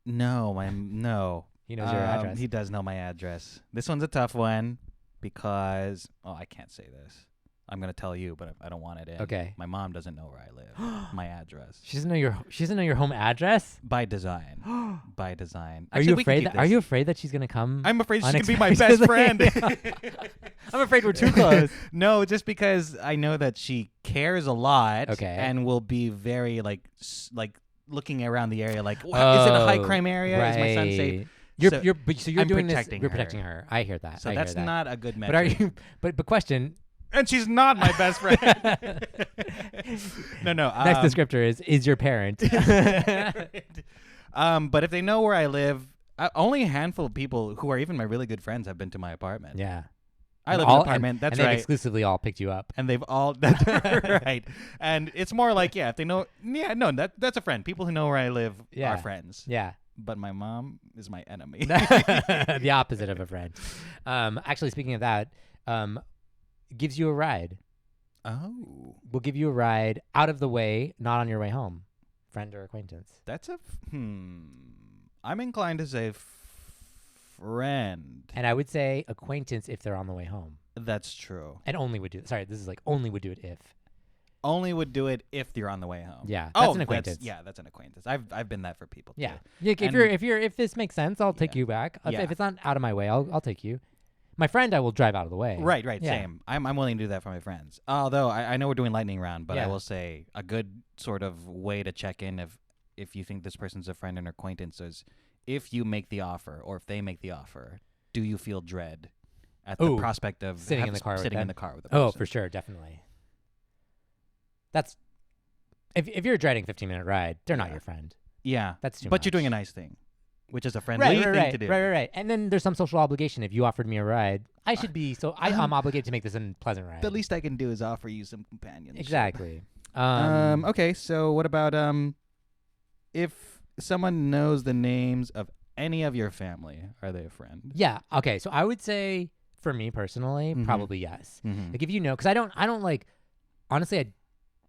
No. He knows your address. He does know my address. This one's a tough one because I can't say this. I'm gonna tell you, but I don't want it in. Okay. My mom doesn't know where I live. My address. She doesn't know your home address. By design. By design. Are you afraid that she's gonna come? I'm afraid she can be my best friend. I'm afraid we're too close. No, just because I know that she cares a lot. Okay. And will be very like looking around the area, like, is it a high crime area? Right. Is my son safe? You're doing this. Protecting You're her. protecting her. I hear that. So that's not a good metric. But are you? But question. And she's not my best friend. No. Next descriptor is your parent. But if they know where I live, only a handful of people who are even my really good friends have been to my apartment. Yeah. I live in an apartment. That's and right. They've exclusively all picked you up. And they've all. That's right. And it's more like, if they know. Yeah, no, that's a friend. People who know where I live are friends. Yeah. But my mom is my enemy. The opposite of a friend. Actually, speaking of that, gives you a ride. Oh. We'll give you a ride out of the way, not on your way home. Friend or acquaintance. That's I'm inclined to say friend. And I would say acquaintance if they're on the way home. That's true. And only would do it. Sorry, this is like only would do it if. Only would do it if you're on the way home. Yeah, that's an acquaintance. That's an acquaintance. I've been that for people. Yeah. Too. If this makes sense, I'll take you back. If it's not out of my way, I'll take you. My friend, I will drive out of the way. Right. Yeah. Same. I'm willing to do that for my friends. Although I know we're doing lightning round, but I will say a good sort of way to check in if you think this person's a friend and acquaintance is if you make the offer or if they make the offer, do you feel dread at the prospect of sitting in the car with the person? Oh, for sure, definitely. That's if you're dreading 15-minute ride, they're not your friend. Yeah, that's too much. But you're doing a nice thing, which is a friendly thing to do. Right. And then there's some social obligation. If you offered me a ride, I should be. So I'm obligated to make this a pleasant ride. The least I can do is offer you some companionship. Exactly. Okay. So what about if someone knows the names of any of your family, are they a friend? Yeah. Okay. So I would say for me personally, probably yes. Like if you know, because I don't like. Honestly, I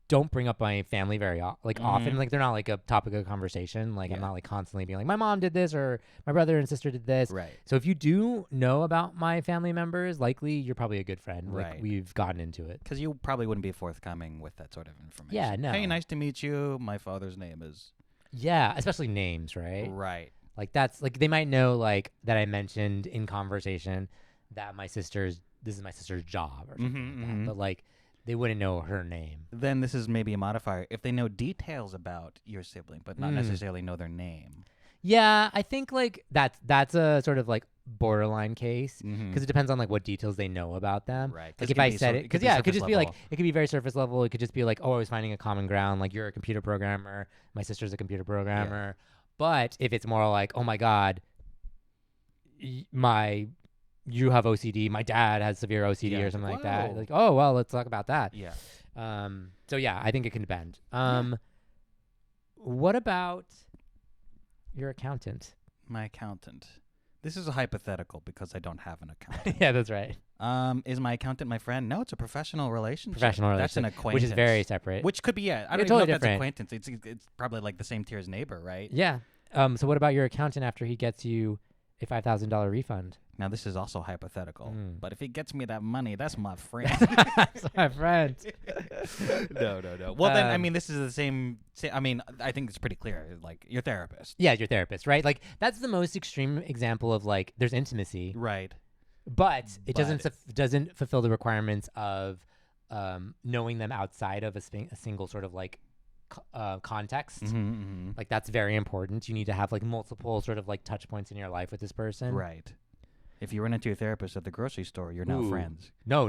don't bring up my family very often. Like they're not like a topic of conversation. Like I'm not like constantly being like my mom did this or my brother and sister did this. Right. So if you do know about my family members, likely you're probably a good friend. Right. Like we've gotten into it. Because you probably wouldn't be forthcoming with that sort of information. Yeah. No. Hey, nice to meet you. My father's name is. Yeah, especially names, right? Right. Like that's like they might know like that I mentioned in conversation that this is my sister's job or something like that. But like. They wouldn't know her name. Then this is maybe a modifier. If they know details about your sibling, but not necessarily know their name. Yeah, I think like that's a sort of like borderline case because it depends on like what details they know about them. Right. Like if I said it, because it could just be like it could be very surface level. It could just be like, oh, I was finding a common ground. Like you're a computer programmer, my sister's a computer programmer. But if it's more like, oh my God, you have OCD, my dad has severe OCD or something like that. Like, oh well, let's talk about that. Yeah. So yeah, I think it can depend. What about your accountant? My accountant. This is a hypothetical because I don't have an accountant. Yeah, that's right. Is my accountant my friend? No, it's a professional relationship. That's an acquaintance. Which is very separate. Which could be, I don't even totally know if that's different. acquaintance. It's probably like the same tier as neighbor, right? Yeah. So what about your accountant after he gets you a $5,000 refund? Now, this is also hypothetical, but if he gets me that money, that's my friend. That's my friend. No. Well, then, I mean, this is the same. I mean, I think it's pretty clear. Like, your therapist. Yeah, your therapist, right? Like, that's the most extreme example of, like, there's intimacy. Right. But it doesn't fulfill the requirements of knowing them outside of a single sort of, like, context. Like, that's very important. You need to have, like, multiple sort of, like, touch points in your life with this person. Right. If you run into your therapist at the grocery store, you're now friends. No.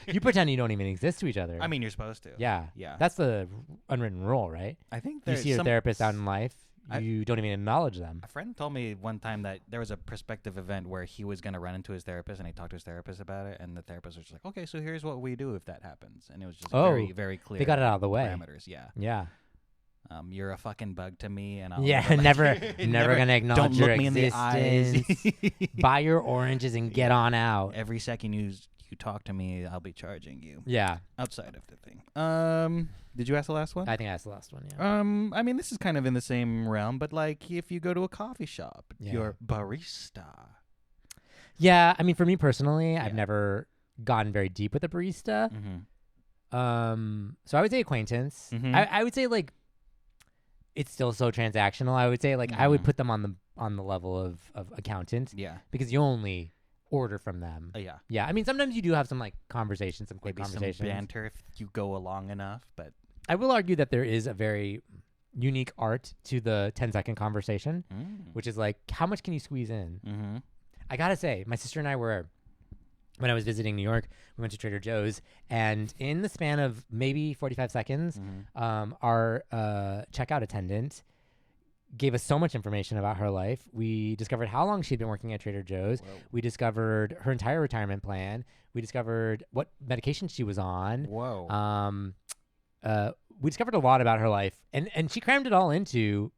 You pretend you don't even exist to each other. I mean, you're supposed to. Yeah. That's the unwritten rule, right? I think you see your therapist out in life, you don't even acknowledge them. A friend told me one time that there was a prospective event where he was going to run into his therapist, and he talked to his therapist about it, and the therapist was just like, okay, so here's what we do if that happens. And it was just very, very clear. They got it out of the way. Parameters, yeah. You're a fucking bug to me, and I'll never gonna acknowledge your existence. Don't look me in the eyes. Buy your oranges and get on out. Every second you talk to me, I'll be charging you. Yeah. Outside of the thing. Did you ask the last one? I think I asked the last one. Yeah. I mean, this is kind of in the same realm, but like if you go to a coffee shop, your barista. Yeah, I mean, for me personally, I've never gotten very deep with a barista. So I would say acquaintance. I would say like. It's still so transactional. I would say, like, I would put them on the level of accountant. Yeah. Because you only order from them. Yeah. Yeah. I mean, sometimes you do have some, like, conversations, some quick conversations. Some banter if you go along enough, but... I will argue that there is a very unique art to the 10-second conversation, which is, like, how much can you squeeze in? I gotta say, my sister and I were... When I was visiting New York, we went to Trader Joe's, and in the span of maybe 45 seconds, our checkout attendant gave us so much information about her life. We discovered how long she'd been working at Trader Joe's. Whoa. We discovered her entire retirement plan. We discovered what medication she was on. Whoa. We discovered a lot about her life, and she crammed it all into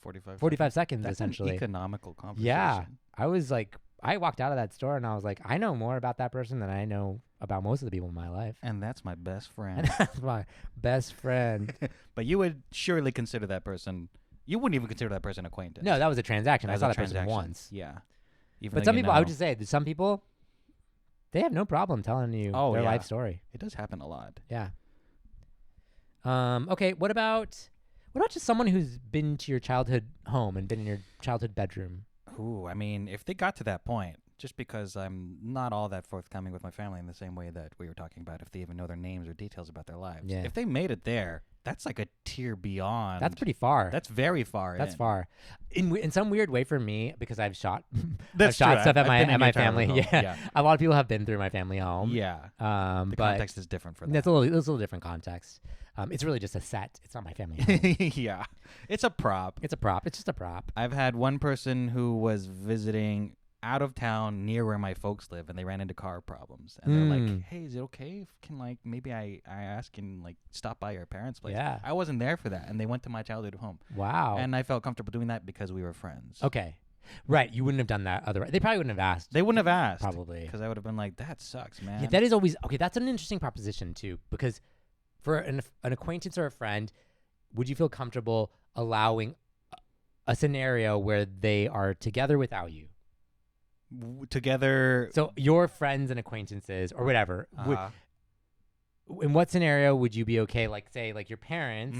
45 seconds, That's essentially. An economical conversation. Yeah. I was like... I walked out of that store and I was like, I know more about that person than I know about most of the people in my life. And that's my best friend. And that's my best friend. But you would surely consider that person, you wouldn't even consider that person acquaintance. No, that was a transaction. I saw that person once. Yeah. But some people, I would just say, some people, they have no problem telling you their life story. It does happen a lot. Yeah. Okay, what about just someone who's been to your childhood home and been in your childhood bedroom? Ooh, I mean, if they got to that point, just because I'm not all that forthcoming with my family in the same way that we were talking about, if they even know their names or details about their lives. Yeah. If they made it there, that's like a tier beyond. That's pretty far. That's very far. That's far. In some weird way for me, because I've shot That's I've shot true. stuff I've at been in my your family. childhood home. Yeah. A lot of people have been through my family home. Yeah. The but context is different for that. That's a little different context. It's really just a set. It's not my family home. Yeah. It's a prop. It's a prop. It's just a prop. I've had one person who was visiting out of town near where my folks live, and they ran into car problems, and they're like, hey, is it okay if maybe I ask and like stop by your parents' place? Yeah. I wasn't there for that, and they went to my childhood home. Wow. And I felt comfortable doing that because we were friends. Okay. Right. You wouldn't have done that otherwise. They probably wouldn't have asked. They wouldn't have asked. Probably. Because I would have been like, that sucks, man. Yeah, that is always okay. That's an interesting proposition too, because for an acquaintance or a friend, would you feel comfortable allowing a scenario where they are together without you? Together. So your friends and acquaintances or whatever. In what scenario would you be okay? Like, say, like your parents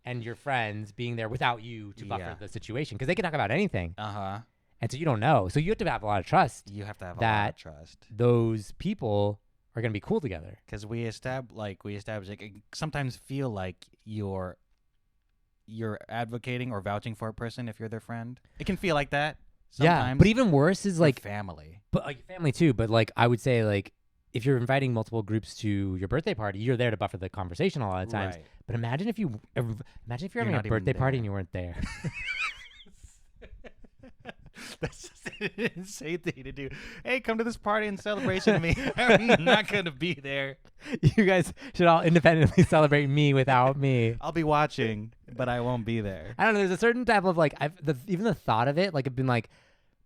and your friends being there without you to buffer the situation, because they can talk about anything. And so you don't know. So you have to have a lot of trust. You have to have a lot of trust. Those people are going to be cool together. Because we establish sometimes feel like you're advocating or vouching for a person if you're their friend. It can feel like that. Sometimes but even worse is your like, family. but like family too. But like, I would say like, if you're inviting multiple groups to your birthday party, you're there to buffer the conversation a lot of times. Right. But imagine if you're You're having a not even birthday party there. and you weren't there. That's just an insane thing to do. Hey, come to this party and celebration of me. I'm not gonna be there. You guys should all independently celebrate me without me. I'll be watching, but I won't be there. I don't know. There's a certain type of like, even the thought of it, like, I've been like,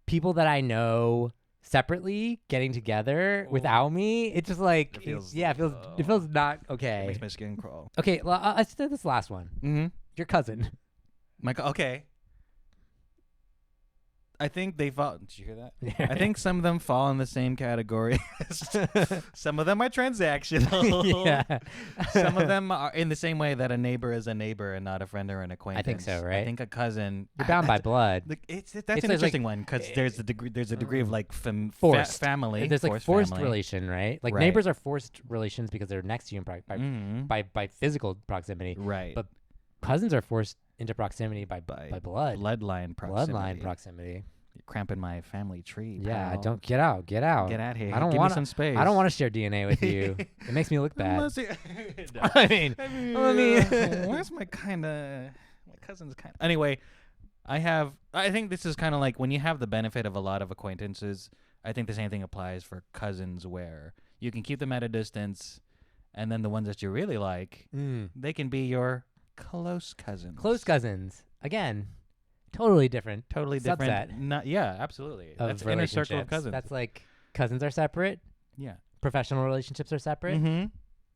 people that I know separately getting together without me. It's just like, It feels- it feels not It okay. makes my skin crawl. Okay, well, let's do this last one. Mm-hmm. Your cousin. Okay. I think they fall. Did you hear that? I I think some of them fall in the same category. Some of them are transactional. Yeah. Some of them are in the same way that a neighbor is a neighbor and not a friend or an acquaintance. so, right? I think a cousin. You're bound by blood. That's It's an like- interesting one because there's a degree of like Forced. family. There's like forced family. relation, right? Like Right. neighbors are forced relations because they're next to you Mhm. by physical proximity. Right. But cousins are forced into proximity by blood. Bloodline proximity. Bloodline proximity. You're cramping my family tree. Yeah, pal. don't get out. Get out. Get out here. I don't Give want me some space. I don't want to share DNA with you. It makes me look bad. Unless you- I mean, where's my cousin's kind of. Anyway, I think this is kind of like when you have the benefit of a lot of acquaintances, I think the same thing applies for cousins where you can keep them at a distance, and then the ones that you really like, they can be your close cousins. Close cousins. Again, totally different. Totally Subset different. Yeah, absolutely. Of That's inner circle of relationships. cousins. That's like cousins are separate. yeah. Professional relationships are separate. Mm-hmm.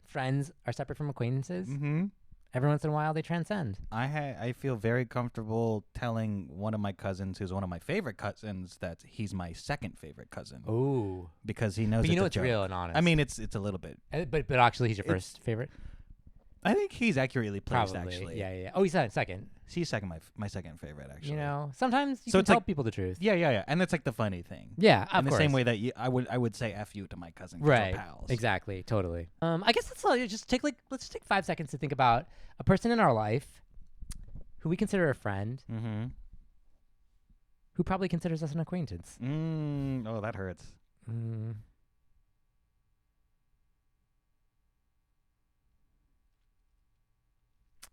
Friends are separate from acquaintances. Mm-hmm. Every once in a while, they transcend. I feel very comfortable telling one of my cousins, who's one of my favorite cousins, that he's my second favorite cousin Ooh. because he knows. But you it's know a it's joke. real and honest. I mean, it's a little bit. But actually, he's your It's- first favorite. I think he's accurately placed. Probably. Actually, Yeah. Oh, he's second. he's my second favorite. Actually, You know, sometimes you So can it's tell like- people the truth. Yeah, and that's like the funny thing. Yeah, In of the course. same way that I would say "f you" to my cousin, 'cause we're Right. pals. Exactly. Totally. I guess let's just let's take 5 seconds to think about a person in our life who we consider a friend, Mm-hmm. who probably considers us an acquaintance. Oh, that hurts. Mm.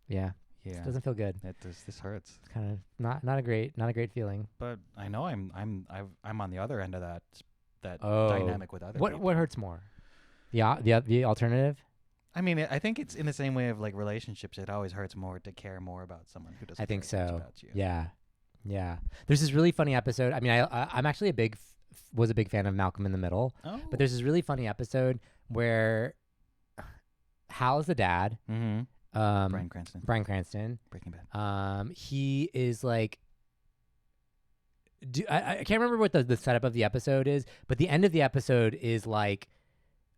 Yeah. Yeah, This doesn't feel good. this hurts. It's kind of not a great feeling. But I know I'm on the other end of that Oh. dynamic with other people. What hurts more? The alternative? I mean, I think it's in the same way of like relationships. It always hurts more to care more about someone who doesn't. I think care as much so. About you. Yeah. There's this really funny episode. I mean, I'm actually was a big fan of Malcolm in the Middle, Oh. but there's this really funny episode where Hal is the dad. Mm-hmm. Bryan Cranston. Breaking Bad. He is like. I can't remember what the setup of the episode is, but the end of the episode is like,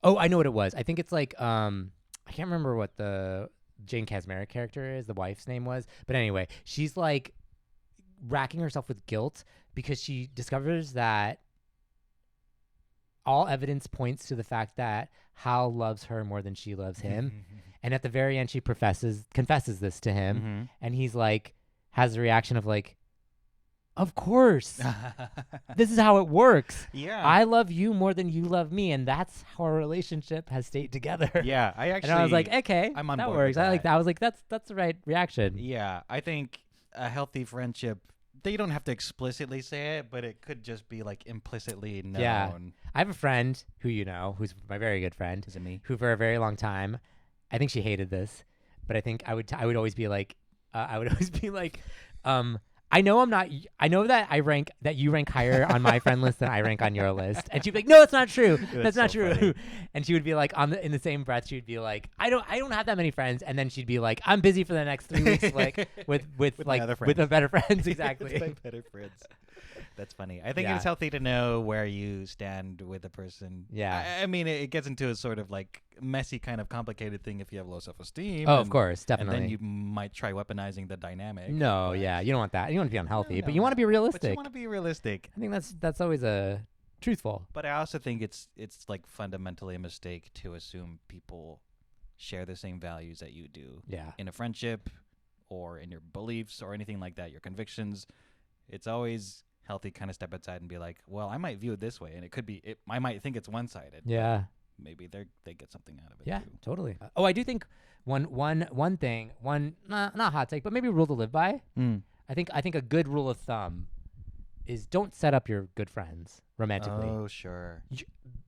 oh, I know what it was. I think it's like I can't remember what the Jane Kasmerick character is. The wife's name was, but anyway, she's like racking herself with guilt because she discovers that all evidence points to the fact that Hal loves her more than she loves him. And at the very end, she confesses this to him, Mm-hmm. and he's like, has the reaction of like, of course, this is how it works. Yeah. I love you more than you love me, and that's how our relationship has stayed together. Yeah. I actually. And I was like, okay, I'm on that board works. with I like that. that. I was like, that's the right reaction. Yeah, I think a healthy friendship. They don't have to explicitly say it, but it could just be like implicitly known. Yeah. I have a friend who you know, who's my very good friend, Is it me? who for a very long time, I think she hated this, but I think I would always be like, I know I'm not. I know that you rank higher on my friend list than I rank on your list. And she'd be like, "No, it's not true. That's not so true." funny. And she would be like, in the same breath, she would be like, "I don't have that many friends." And then she'd be like, "I'm busy for the next 3 weeks, like with my other with the friends. better friends." With Exactly. my better friends. That's funny. I think Yeah. it's healthy to know where you stand with a person. Yeah. I mean, it gets into a sort of like messy, kind of complicated thing if you have low self-esteem. Oh, of course, And definitely. then you might try weaponizing the dynamic. No, but- yeah, you don't want that. You don't want to be unhealthy, No, but you want to be But realistic. you want to be realistic. I think that's always truthful. But I also think it's like fundamentally a mistake to assume people share the same values that you do Yeah. in a friendship or in your beliefs or anything like that, your convictions. It's always healthy kind of step outside and be like, well, I might view it this way, and it could be. I might think it's one-sided. Yeah. Maybe they get something out of it. Yeah, too. totally. Oh, I do think one thing, not hot take, but maybe a rule to live by. I think a good rule of thumb is don't set up your good friends romantically. Oh, sure.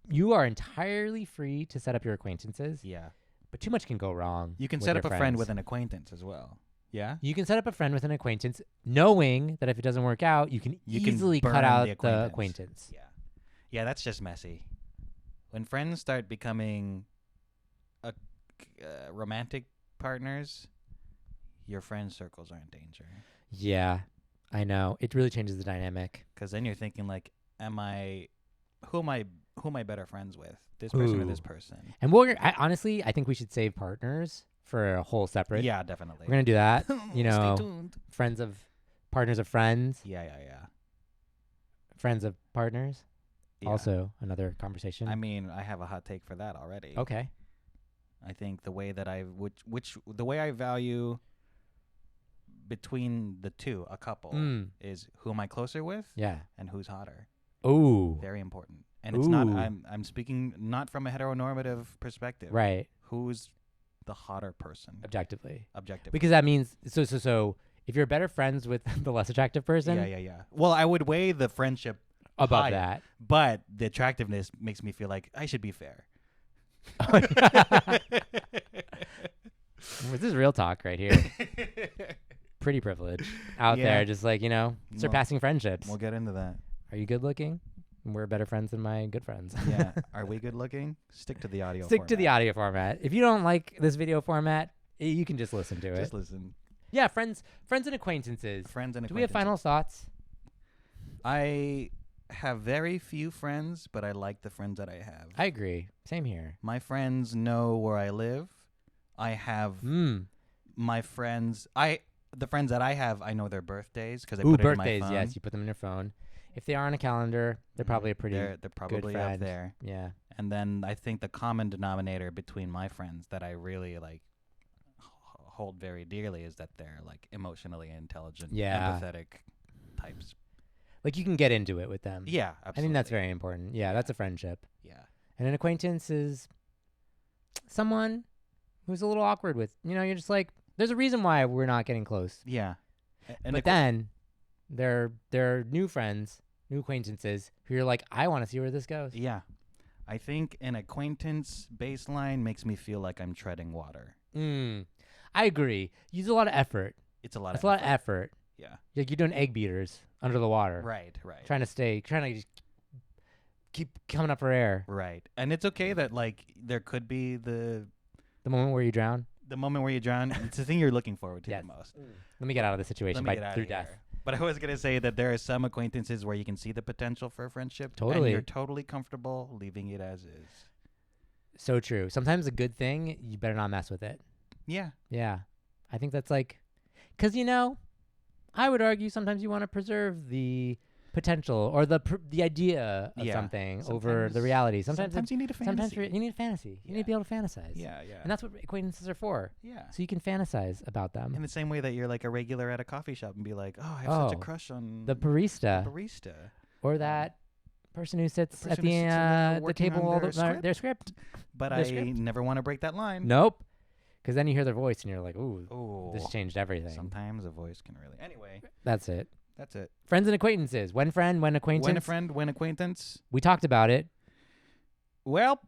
You are entirely free to set up your acquaintances. Yeah. But too much can go wrong. You can with set your up a friend friends. with an acquaintance as well. Yeah. You can set up a friend with an acquaintance, knowing that if it doesn't work out, you can easily burn cut out the the acquaintance. Yeah. Yeah, that's just messy. When friends start becoming romantic partners, your friend circles are in danger. Yeah, I know. It really changes the dynamic. Because then you're thinking like, who am I better friends with? This person or this person? And honestly, I think we should save partners for a whole separate. Yeah, definitely. We're gonna do that. You know, Stay tuned. Partners of friends. Yeah. Friends of partners. Yeah. Also another conversation. I mean, I have a hot take for that already. Okay. I think the way that the way I value between the two, a couple, is who am I closer with? Yeah. And who's hotter. Ooh. Very important. And it's not. I'm speaking not from a heteronormative perspective. Right. Who's the hotter person? Objectively. Because that means so if you're better friends with the less attractive person. Yeah. Well, I would weigh the friendship above higher, that. but the attractiveness makes me feel like I should be fair. This is real talk right here. Pretty privilege out there, just like, surpassing friendships. We'll get into that. Are you good looking? We're better friends than my good friends. Yeah. Are we good looking? Stick to the audio Stick to the audio format. If you don't like this video format, you can just listen to it. Just listen. Yeah, friends and acquaintances. Do we have final thoughts? I have very few friends, but I like the friends that I have. I agree. Same here. My friends know where I live. I have my friends. The friends that I have, I know their birthdays because I put it in my phone. Yes, you put them in your phone. If they are on a calendar, they're probably a pretty they're probably good friend. up there. Yeah. And then I think the common denominator between my friends that I really like hold very dearly is that they're like emotionally intelligent, empathetic types. Like you can get into it with them. Yeah, absolutely. I think that's very important. Yeah, that's a friendship. Yeah. And an acquaintance is someone who's a little awkward with. You're just like, there's a reason why we're not getting close. Yeah. But then there are new friends, new acquaintances who you're like, I want to see where this goes. Yeah. I think an acquaintance baseline makes me feel like I'm treading water. I agree. Use a lot of effort. It's a lot of effort. Yeah. Like you're doing egg beaters under the water. Right. Trying to just keep coming up for air. Right. And it's okay that like there could be the moment where you drown. The moment where you drown. It's the thing you're looking forward to the most. Let me get out of the situation through death. But I was going to say that there are some acquaintances where you can see the potential for a friendship. Totally. And you're totally comfortable leaving it as is. So true. Sometimes a good thing, you better not mess with it. Yeah. Yeah. I think that's like, because, I would argue sometimes you want to preserve the potential or the idea of something over the reality. Sometimes you need a fantasy. Sometimes you need a fantasy. You need to be able to fantasize. Yeah. And that's what acquaintances are for. Yeah. So you can fantasize about them. In the same way that you're like a regular at a coffee shop and be like, oh, I have such a crush on the barista. Or that person who sits at the table while their script. But I never want to break that line. Nope. Because then you hear their voice and you're like, ooh, this changed everything. Sometimes a voice can really. Anyway. That's it. Friends and acquaintances. When friend, when acquaintance. When a friend, when acquaintance. We talked about it. Well,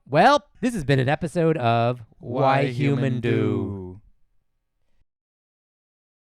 this has been an episode of Why Human Do.